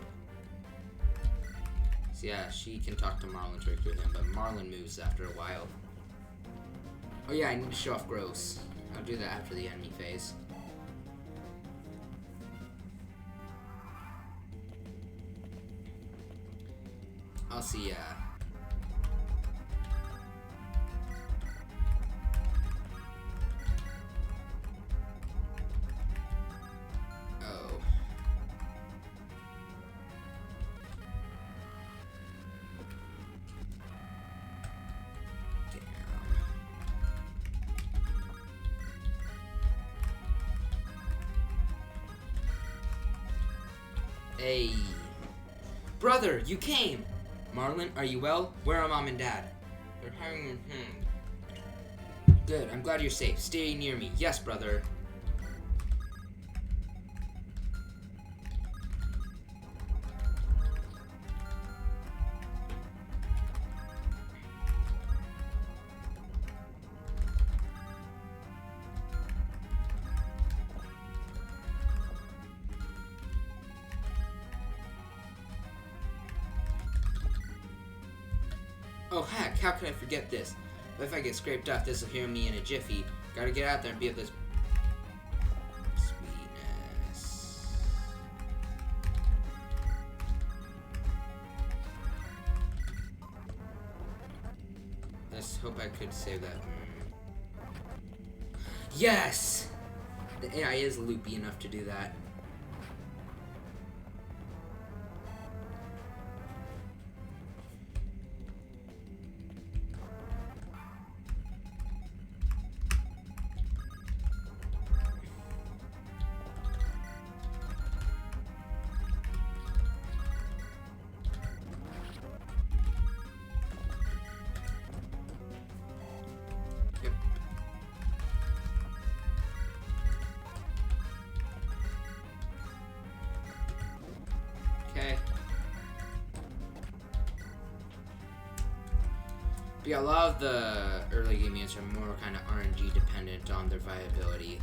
So yeah, she can talk to Marlin to recruit him, but Marlin moves after a while. Oh yeah, I need to show off Gross. I'll do that after the enemy phase. I'll see ya. Oh. Damn. Hey. Brother, you came! Marlin, are you well? Where are Mom and Dad? They're having... Good, I'm glad you're safe. Stay near me. Yes, brother. Oh heck, how could I forget this? But if I get scraped off, this'll hear me in a jiffy. Gotta get out there and be of this sweetness. Let's hope I could save that. Yes! The AI is loopy enough to do that. Yep. Okay. But yeah, a lot of the early game units are more kind of RNG dependent on their viability.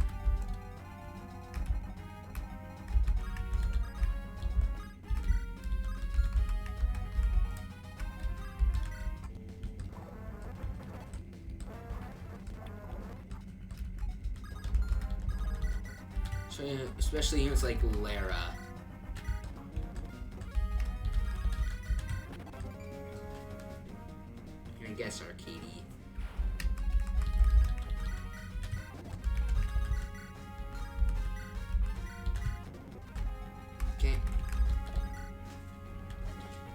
So, especially units like Lara. I guess Arcady. Okay.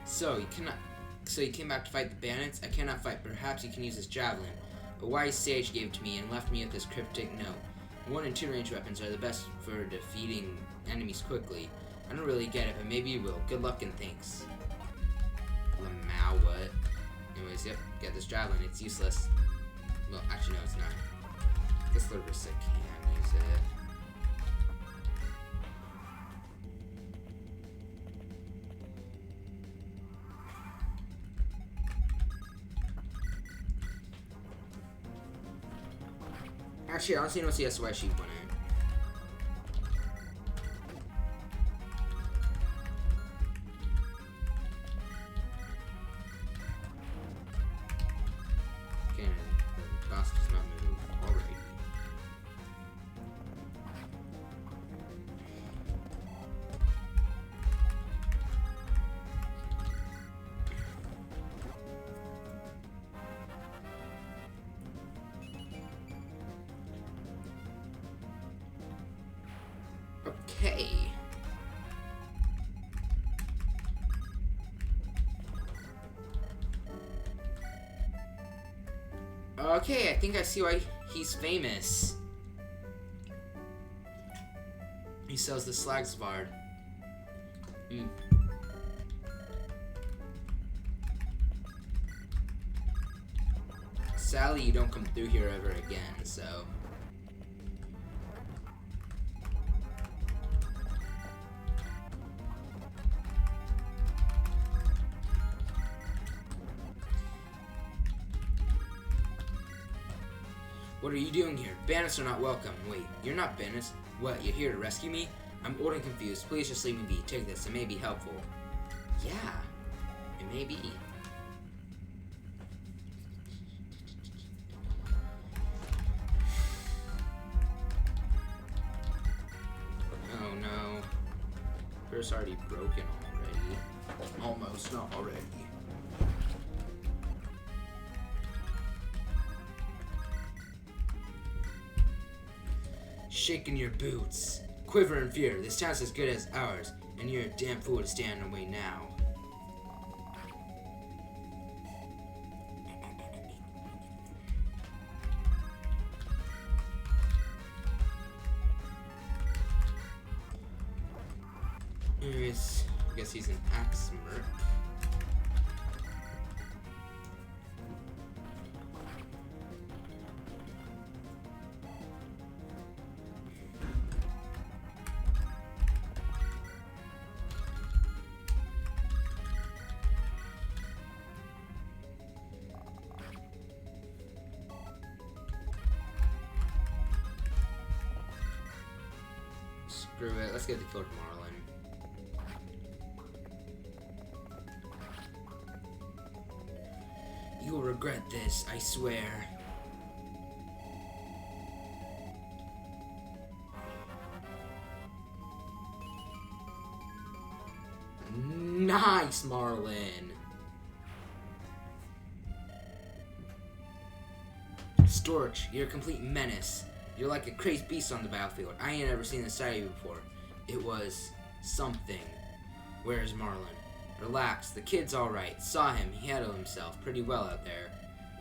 So you came back to fight the bandits? I cannot fight. Perhaps you can use this javelin. A wise sage gave it to me and left me with this cryptic note. 1 and 2 range weapons are the best for defeating enemies quickly. I don't really get it, but maybe you will. Good luck and thanks. Lamau, what? Anyways, yep, get this javelin. It's useless. Well, actually, no, it's not. I guess Larissa can use it. Actually, I honestly don't see why she wouldn't. Okay, the boss does not move. Alright. Okay. Okay, I think I see why he's famous. He sells the Slagsvard. Sadly, you don't come through here ever again, so... What are you doing here? Bandits are not welcome. Wait, you're not bandits? What, you're here to rescue me? I'm old and confused. Please just leave me be. Take this. It may be helpful. Yeah, it may be. Oh no. First already broken already. Almost, not already. Shaking your boots. Quiver in fear. This town's as good as ours, and you're a damn fool to stand in the way now. Anyways, I guess he's an axe merc. Screw it, let's get the Lord Marlin. You will regret this, I swear. Nice, Marlin. Storch, you're a complete menace. You're like a crazy beast on the battlefield. I ain't ever seen this side of you before. It was something. Where's Marlin? Relax, the kid's alright. Saw him, he handled himself pretty well out there.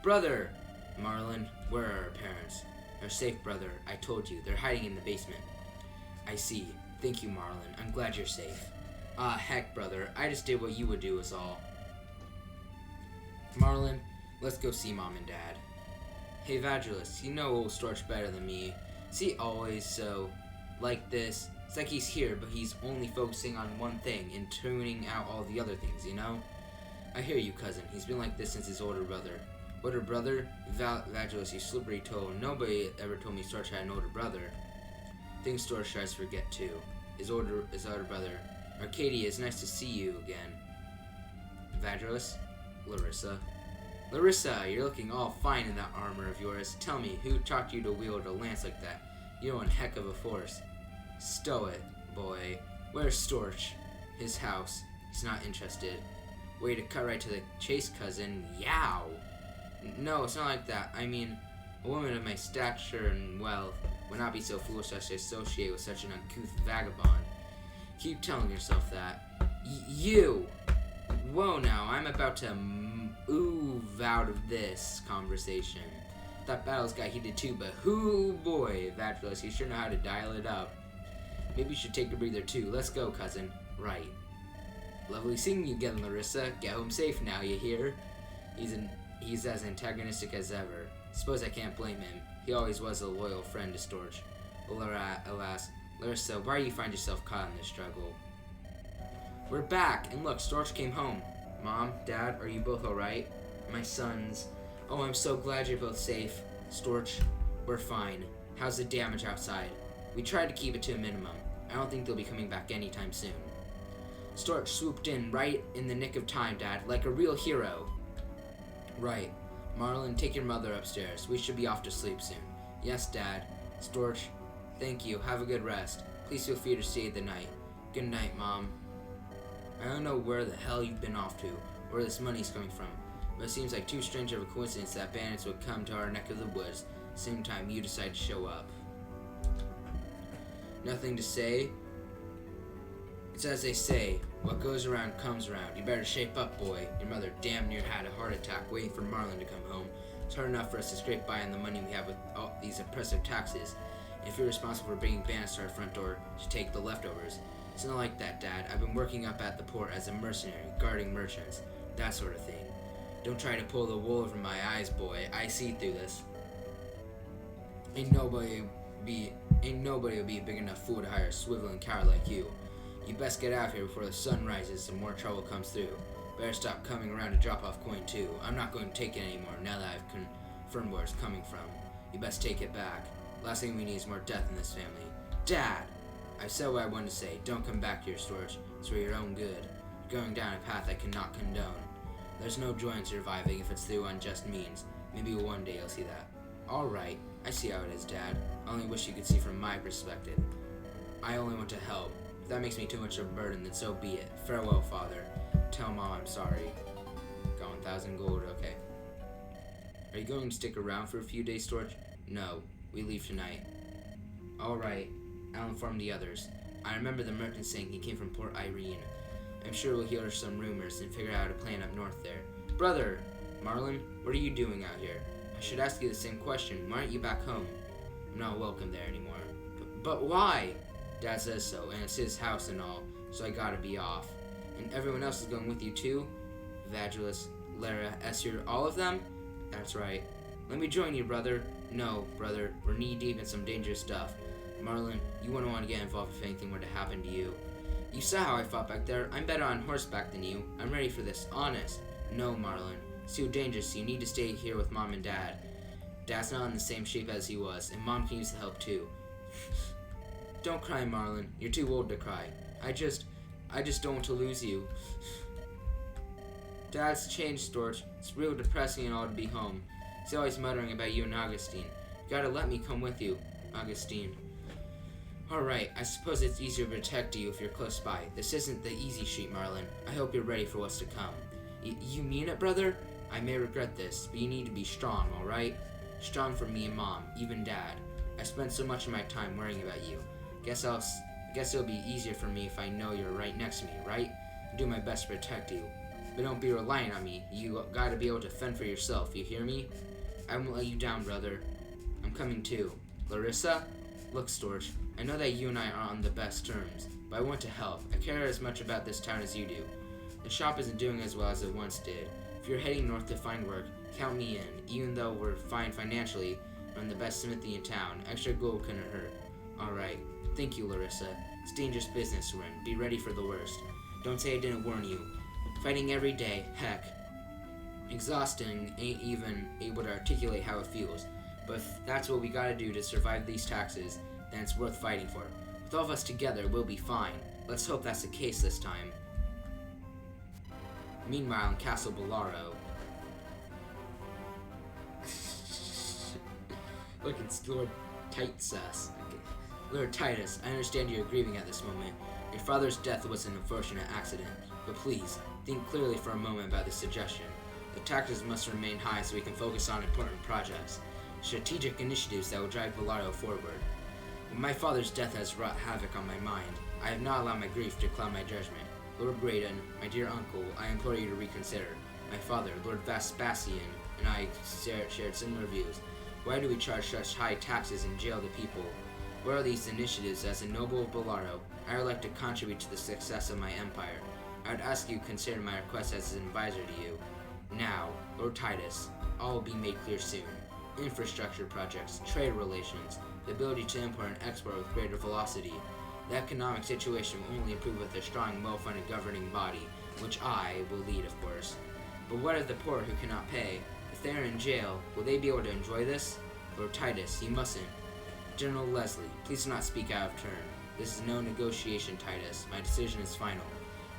Brother! Marlin, where are our parents? They're safe, brother. I told you, they're hiding in the basement. I see. Thank you, Marlin. I'm glad you're safe. Ah, heck, brother. I just did what you would do is all. Marlin, let's go see Mom and Dad. Hey, Vagilis, you know old Storch better than me. Is he always so like this? It's like he's here, but he's only focusing on one thing and tuning out all the other things, you know? I hear you, cousin. He's been like this since his older brother. Older brother? Vagilis, you slippery toe. Nobody ever told me Storch had an older brother. Things Storch tries to forget, too. His older brother. Arcadia, it's nice to see you again. Vagilis? Larissa. Larissa, you're looking all fine in that armor of yours. Tell me, who taught you to wield a lance like that? You're one heck of a force. Stow it, boy. Where's Storch? His house. He's not interested. Way to cut right to the chase, cousin. Yow! No, it's not like that. I mean, a woman of my stature and wealth would not be so foolish as to associate with such an uncouth vagabond. Keep telling yourself that. You! Whoa now, I'm about to move out of this conversation. That battle's got heated too, but whoo boy, Vagilis, you sure know how to dial it up. Maybe you should take a breather too. Let's go, cousin. Right. Lovely seeing you again, Larissa. Get home safe now, you hear? He's as antagonistic as ever. Suppose I can't blame him. He always was a loyal friend to Storch. Alas, Larissa, why do you find yourself caught in this struggle? We're back, and look, Storch came home. Mom, Dad, are you both alright? My sons. Oh, I'm so glad you're both safe. Storch, we're fine. How's the damage outside? We tried to keep it to a minimum. I don't think they'll be coming back anytime soon. Storch swooped in right in the nick of time, Dad, like a real hero. Right. Marlin, take your mother upstairs. We should be off to sleep soon. Yes, Dad. Storch, thank you. Have a good rest. Please feel free to stay the night. Good night, Mom. I don't know where the hell you've been off to, where this money's coming from, but it seems like too strange of a coincidence that bandits would come to our neck of the woods same time you decide to show up. Nothing to say? It's as they say, what goes around comes around. You better shape up, boy. Your mother damn near had a heart attack waiting for Marlin to come home. It's hard enough for us to scrape by on the money we have with all these oppressive taxes. And if you're responsible for bringing bandits to our front door to take the leftovers, it's not like that, Dad. I've been working up at the port as a mercenary, guarding merchants, that sort of thing. Don't try to pull the wool over my eyes, boy. I see through this. Ain't nobody will be a big enough fool to hire a swiveling coward like you. You best get out of here before the sun rises and more trouble comes through. Better stop coming around to drop off coin too. I'm not going to take it anymore now that I've confirmed where it's coming from. You best take it back. Last thing we need is more death in this family. Dad! I said what I wanted to say. Don't come back to your Storch. It's for your own good. You're going down a path I cannot condone. There's no joy in surviving if it's through unjust means. Maybe one day you'll see that. Alright, I see how it is, Dad. I only wish you could see from my perspective. I only want to help. If that makes me too much of a burden, then so be it. Farewell, Father. Tell Mom I'm sorry. Got 1,000 gold, okay. Are you going to stick around for a few days, Storch? No, we leave tonight. Alright. I'll inform the others. I remember the merchant saying he came from Port Irene. I'm sure we'll hear some rumors and figure out a plan up north there. Brother! Marlin, what are you doing out here? I should ask you the same question. Why aren't you back home? I'm not welcome there anymore. But why? Dad says so, and it's his house and all, so I gotta be off. And everyone else is going with you too? Vagilis, Lara, Esir, all of them? That's right. Let me join you, brother. No, brother, we're knee-deep in some dangerous stuff. Marlin, you wouldn't want to get involved if anything were to happen to you. You saw how I fought back there. I'm better on horseback than you. I'm ready for this, honest. No, Marlin. It's too dangerous, so you need to stay here with Mom and Dad. Dad's not in the same shape as he was, and Mom can use the help too. Don't cry, Marlin. You're too old to cry. I just don't want to lose you. Dad's changed, Storch. It's real depressing and all to be home. He's always muttering about you and Augustine. You gotta let me come with you, Augustine. Alright, I suppose it's easier to protect you if you're close by. This isn't the easy street, Marlin. I hope you're ready for what's to come. You mean it, brother? I may regret this, but you need to be strong, alright? Strong for me and Mom, even Dad. I spend so much of my time worrying about you. Guess it'll be easier for me if I know you're right next to me, right? I'll do my best to protect you. But don't be relying on me. You gotta be able to fend for yourself, you hear me? I won't let you down, brother. I'm coming too. Larissa? Look, Storch, I know that you and I are on the best terms, but I want to help. I care as much about this town as you do. The shop isn't doing as well as it once did. If you're heading north to find work, count me in. Even though we're fine financially, we're in the best smithy in town. Extra gold couldn't hurt. Alright. Thank you, Larissa. It's dangerous business we're in. Be ready for the worst. Don't say I didn't warn you. Fighting every day, heck. Exhausting, ain't even able to articulate how it feels. But if that's what we gotta do to survive these taxes, then it's worth fighting for. With all of us together, we'll be fine. Let's hope that's the case this time. Meanwhile, in Castle Bellaro. Look, it's Lord Titus. Okay. Lord Titus, I understand you're grieving at this moment. Your father's death was an unfortunate accident, but please, think clearly for a moment about this suggestion. The taxes must remain high so we can focus on important projects, strategic initiatives that will drive Bellaro forward. When my father's death has wrought havoc on my mind, I have not allowed my grief to cloud my judgment. Lord Graydon, my dear uncle, I implore you to reconsider. My father, Lord Vespasian, and I shared similar views. Why do we charge such high taxes and jail the people? What are these initiatives? As a noble of Bellaro, I would like to contribute to the success of my empire. I would ask you to consider my request as an advisor to you. Now, Lord Titus, all will be made clear soon. Infrastructure projects, trade relations, the ability to import and export with greater velocity. The economic situation will only improve with a strong, well-funded governing body, which I will lead, of course. But what of the poor who cannot pay? If they are in jail, will they be able to enjoy this? Lord Titus, you mustn't. General Leslie, please do not speak out of turn. This is no negotiation, Titus. My decision is final.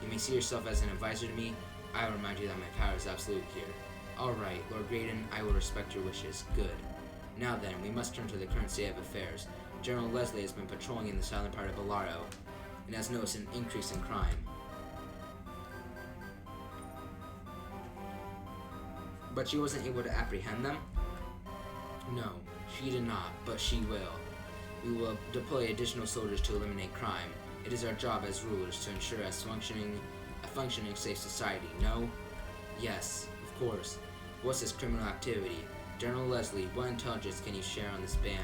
You may see yourself as an advisor to me. I will remind you that my power is absolute here. Alright, Lord Graydon, I will respect your wishes. Good. Now then, we must turn to the current state of affairs. General Leslie has been patrolling in the southern part of Bellaro and has noticed an increase in crime. But she wasn't able to apprehend them? No, she did not, but she will. We will deploy additional soldiers to eliminate crime. It is our job as rulers to ensure a functioning safe society, no? Yes, of course. What's this criminal activity? General Leslie, what intelligence can you share on this band?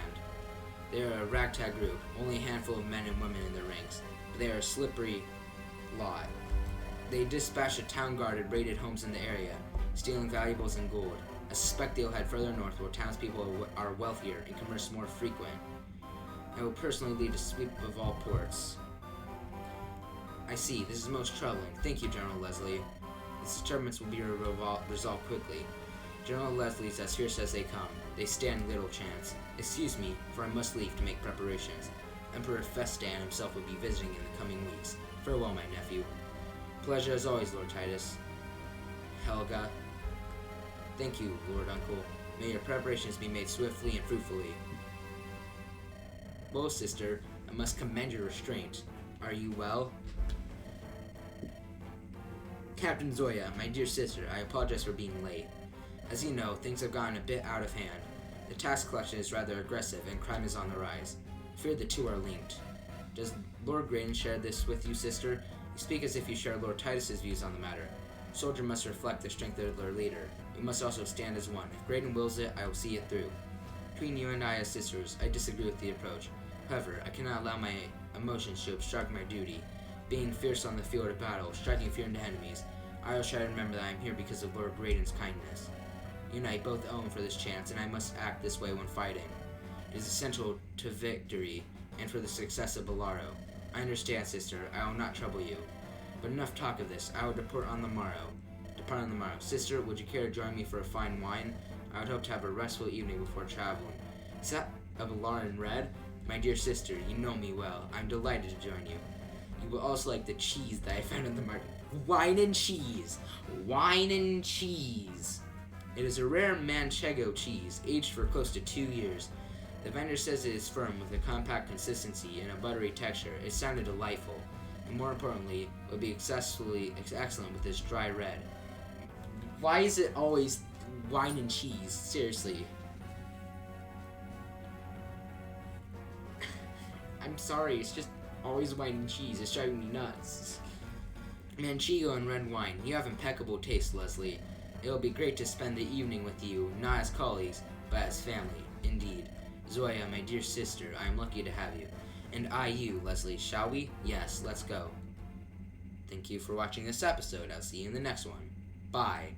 They are a ragtag group, only a handful of men and women in their ranks, but they are a slippery lot. They dispatched a town guard and raided homes in the area, stealing valuables and gold. I suspect they'll head further north where townspeople are wealthier and commerce more frequent. I will personally lead a sweep of all ports. I see, this is most troubling. Thank you, General Leslie. These disturbance will be resolved quickly. General Leslie is as fierce as they come. They stand little chance. Excuse me, for I must leave to make preparations. Emperor Festan himself will be visiting in the coming weeks. Farewell, my nephew. Pleasure as always, Lord Titus. Helga. Thank you, Lord Uncle. May your preparations be made swiftly and fruitfully. Well, sister, I must commend your restraint. Are you well? Captain Zoya, my dear sister, I apologize for being late. As you know, things have gotten a bit out of hand. The tax collection is rather aggressive and crime is on the rise. I fear the two are linked. Does Lord Graydon share this with you, sister? You speak as if you share Lord Titus's views on the matter. A soldier must reflect the strength of their leader. We must also stand as one. If Graydon wills it, I will see it through. Between you and I as sisters, I disagree with the approach. However, I cannot allow my emotions to obstruct my duty. Being fierce on the field of battle, striking fear into enemies, I will try to remember that I am here because of Lord Graydon's kindness. You and I both own for this chance, and I must act this way when fighting. It is essential to victory and for the success of Bellaro. I understand, sister. I will not trouble you. But enough talk of this. I will depart on the morrow. Sister, would you care to join me for a fine wine? I would hope to have a restful evening before traveling. Is that a Bellaran red? My dear sister, you know me well. I'm delighted to join you. You will also like the cheese that I found in the market. Wine and cheese! Wine and cheese! It is a rare Manchego cheese, aged for close to 2 years. The vendor says it is firm with a compact consistency and a buttery texture. It sounded delightful, and more importantly, would be excellent with this dry red. Why is it always wine and cheese? Seriously. I'm sorry, it's just always wine and cheese. It's driving me nuts. Manchego and red wine. You have impeccable taste, Leslie. It will be great to spend the evening with you, not as colleagues, but as family. Indeed. Zoya, my dear sister, I am lucky to have you. And I you, Leslie. Shall we? Yes, let's go. Thank you for watching this episode. I'll see you in the next one. Bye.